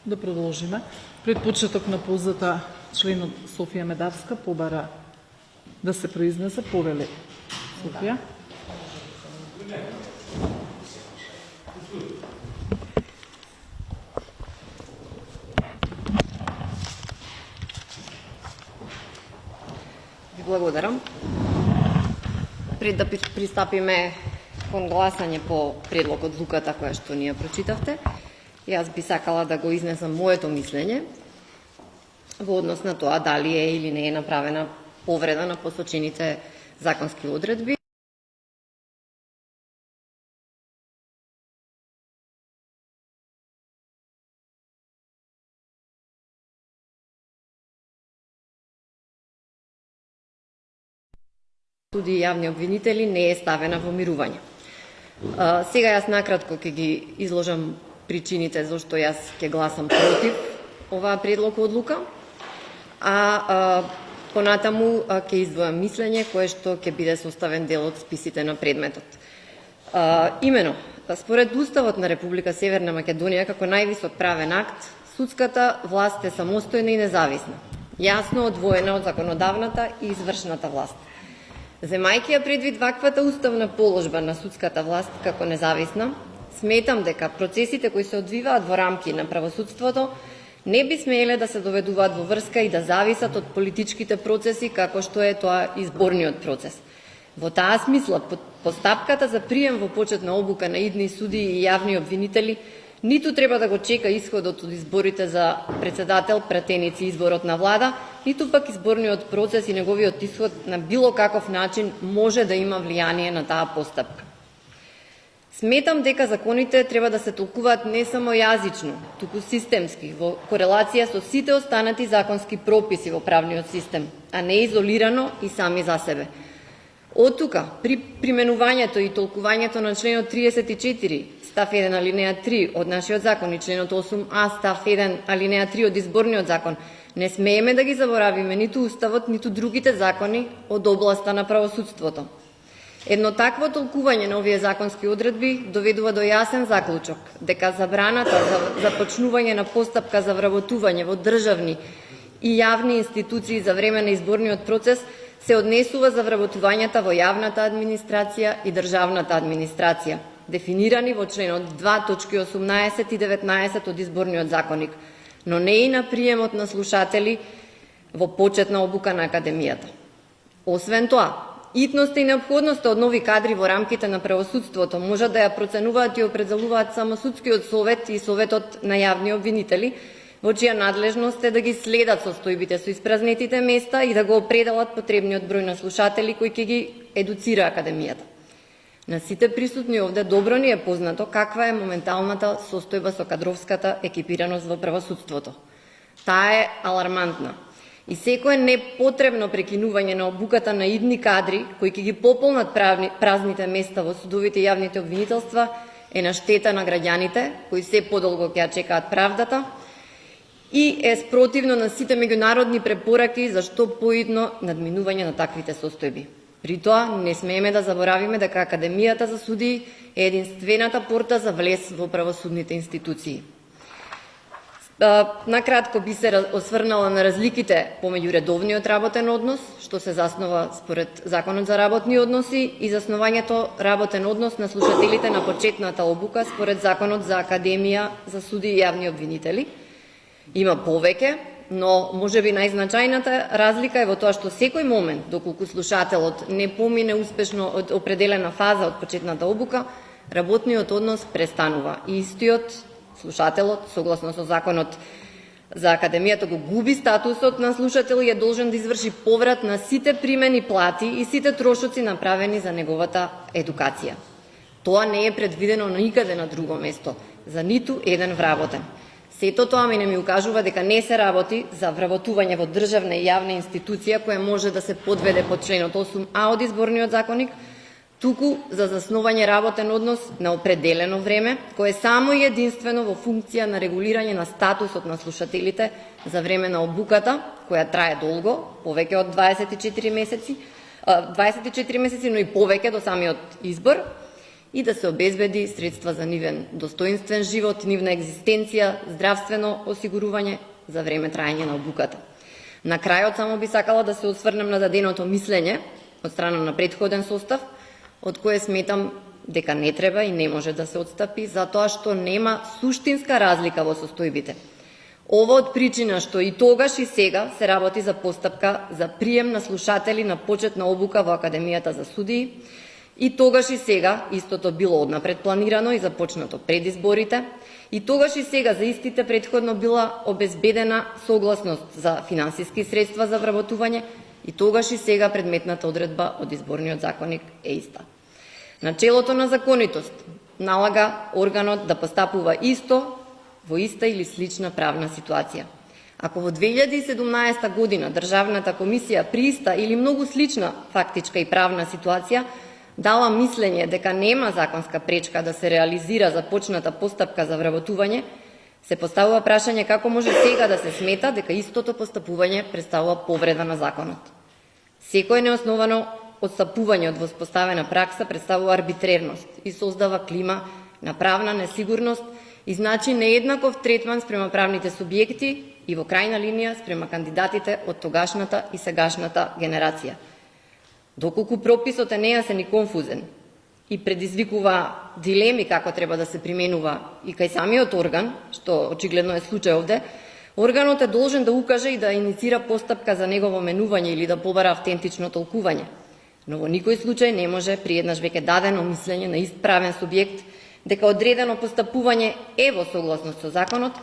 Да продолжиме. Пред почеток на ползата членот Софија Медавска побара да се произнесе. Повели Софија. Ви благодарам. Пред да пристапиме кон гласање по предлог одлуката која што ние прочитавте, јас би сакала да го изнесам моето мислење во однос на тоа дали е или не е направена повреда на посочените законски одредби. Суди и јавни обвинители не е ставена во мирување. Сега јас накратко ќе ги изложам причините зашто јас ќе гласам против оваа предлог одлука, а понатаму ќе издвојам мислење кое што ќе биде составен дел од списите на предметот. Имено, според Уставот на Република Северна Македонија како највисок правен акт, судската власт е самостојна и независна, јасно одвоена од законодавната и извршната власт. Земајќи ја предвид ваквата уставна положба на судската власт како независна, сметам дека процесите кои се одвиваат во рамки на правосудството не би смееле да се доведуваат во врска и да зависат од политичките процеси како што е тоа изборниот процес. Во таа смисла, постапката за прием во почетна обука на идни судии и јавни обвинители ниту треба да го чека исходот од изборите за председател, пратеници изборот на влада, ниту пак изборниот процес и неговиот исход на било каков начин може да има влијание на таа постапка. Сметам дека законите треба да се толкуваат не само јазично, туку системски, во корелација со сите останати законски прописи во правниот систем, а не изолирано и сами за себе. Од тука, при применувањето и толкувањето на членот 34, став 1 алинеја 3 од нашиот закон и членот 8а, став 1 алинеја 3 од изборниот закон, не смееме да ги заборавиме ниту Уставот, ниту другите закони од областа на правосудството. Едно такво толкување на овие законски одредби доведува до јасен заклучок дека забраната за започнување на постапка за вработување во државни и јавни институции за време на изборниот процес се однесува за вработувањата во јавната администрација и државната администрација, дефинирани во членот 2 точки 18 и 19 од изборниот законник, но не и на приемот на слушатели во почетна обука на Академијата. Освен тоа, итноста и неопходноста од нови кадри во рамките на правосудството може да ја проценуваат и определуваат само судскиот совет и советот на јавни обвинители, во чија надлежност е да ги следат состојбите со испразнетите места и да го определат потребниот број на слушатели кои ќе ги едуцира Академијата. На сите присутни овде добро ни е познато каква е моменталната состојба со кадровската екипираност во правосудството. Таа е алармантна. И секое непотребно прекинување на обуката на идни кадри кои ќе ги пополнат празните места во судовите и јавните обвинителства е на штета на граѓаните кои се подолго ќе ја чекаат правдата и е спротивно на сите меѓународни препораки за што поидно надминување на таквите состојби. При тоа не смееме да заборавиме дека Академијата за судии е единствената порта за влез во правосудните институции. Накратко би се осврнала на разликите помеѓу редовниот работен однос, што се заснова според Законот за работни односи, и заснувањето работен однос на слушателите на почетната обука според Законот за Академија за судии и јавни обвинители. Има повеќе, но можеби најзначајната разлика е во тоа што секој момент, доколку слушателот не помине успешно од определена фаза од почетната обука, работниот однос престанува и истиот слушателот, согласно со Законот за Академијата, го губи статусот на слушател и е должен да изврши поврат на сите примени плати и сите трошоци направени за неговата едукација. Тоа не е предвидено никаде на друго место, за ниту еден вработен. Сето тоа ми укажува дека не се работи за вработување во државна и јавна институција која може да се подведе под членот 8а од изборниот законник, туку за засновање работен однос на определено време, кое е само и единствено во функција на регулирање на статусот на слушателите за време на обуката, која трае долго, повеќе од 24 месеци, но и повеќе до самиот избор, и да се обезбеди средства за нивен достоинствен живот, нивна екзистенција, здравствено осигурување за време траење на одлуката. На крајот само би сакала да се осврнем на даденото мислење од страна на претходен состав, од кое сметам дека не треба и не може да се отстапи, затоа што нема суштинска разлика во состојбите. Ова од причина што и тогаш и сега се работи за постапка за прием на слушатели на почетна обука во Академијата за судии, и тогаш и сега истото било однапред планирано и започнато пред изборите, и тогаш и сега за истите претходно била обезбедена согласност за финансиски средства за вработување, и тогаш и сега предметната одредба од изборниот законник е иста. Начелото на законитост налага органот да постапува исто во иста или слична правна ситуација. Ако во 2017 година Државната комисија при иста или многу слична фактичка и правна ситуација дала мислење дека нема законска пречка да се реализира започната постапка за вработување, се поставува прашање како може сега да се смета дека истото постапување представува повреда на законот. Секој неосновано отстапување од воспоставена пракса представува арбитрерност и создава клима на правна несигурност и значи нееднаков третман спрема правните субјекти и во крајна линија спрема кандидатите од тогашната и сегашната генерација. Доколку прописот е нејасен и конфузен и предизвикува дилеми како треба да се применува и кај самиот орган, што очигледно е случај овде, органот е должен да укаже и да иницира постапка за негово менување или да побара автентично толкување. Но во никој случај не може при еднаш веќе дадено мислење на ист правен субјект дека одредено постапување е во согласност со законот,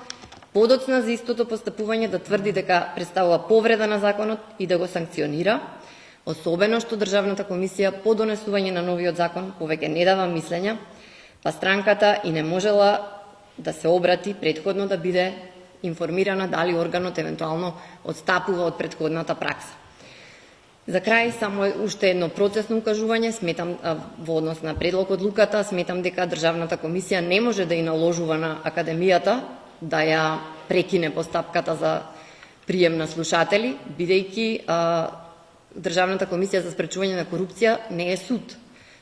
подоцна за истото постапување да тврди дека представува повреда на законот и да го санкционира, особено што Државната комисија по донесување на новиот закон повеќе не дава мислења, па странката и не можела да се обрати претходно да биде информирана дали органот евентуално отстапува од претходната пракса. За крај, само уште едно процесно укажување, сметам во однос на предлог одлуката, сметам дека Државната комисија не може да и наложува на Академијата да ја прекине постапката за прием на слушатели, бидејќи Државната комисија за спречување на корупција не е суд.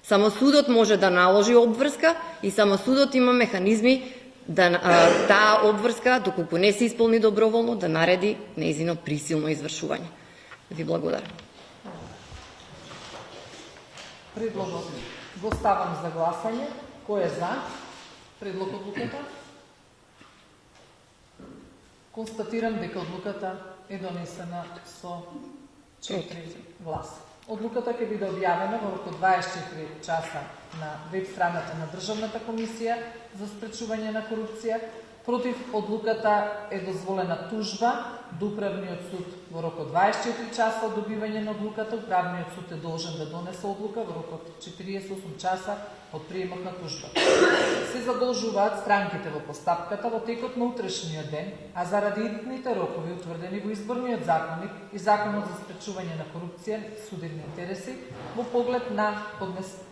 Само судот може да наложи обврска и само судот има механизми да таа обврска, доколку не се исполни доброволно, да нареди нејзино присилно извршување. Ви благодарам. Предлогот го ставам за гласање. Кој е за предлог одлуката? Констатирам дека одлуката е донесена со 4 гласа. Одлуката ќе биде објавена во рок од 24 часа на веб страната на Државната комисија за спречување на корупција. Против одлуката е дозволена тужба до Управниот суд во рок од 24 часа од добивање на одлуката. Управниот суд е должен да донесе одлука во рок од 48 часа од приемот на тужба. Се задолжуваат странките во постапката во текот на утрешниот ден, а заради идните рокови утврдени во изборниот законник и Законот за спречување на корупција, судебни интереси, во поглед на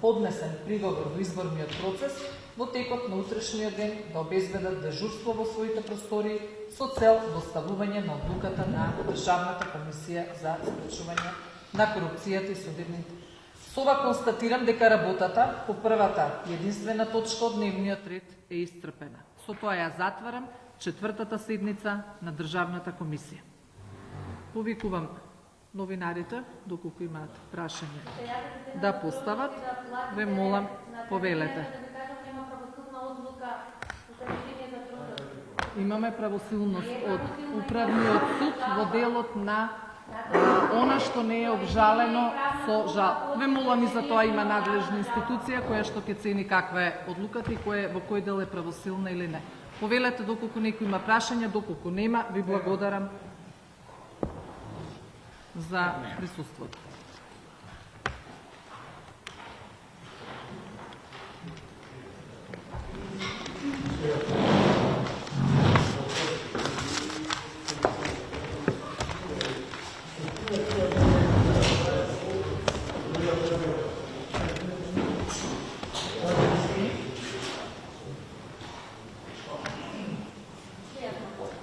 поднесен приговор во изборниот процес, во текот на утрешниот ден да обезбедат дежурство во своите простории со цел доставување на одлуката на Државната комисија за спречување на корупцијата и судебните. Со ова констатирам дека работата по првата и единствена точка од дневниот ред е исцрпена. Со тоа ја затварам четвртата седница на Државната комисија. Повикувам новинарите, доколку имаат прашање да постават. Ве молам, повелете. Имаме правосилност од Управниот суд во делот на она што не е обжалено со жал. Ве молам, и за тоа има надлежна институција која што ќе цени каква е одлуката и во кој дел е правосилна или не. Повелете доколку некој има прашања, доколку нема, ви благодарам за присуството.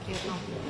Приятно.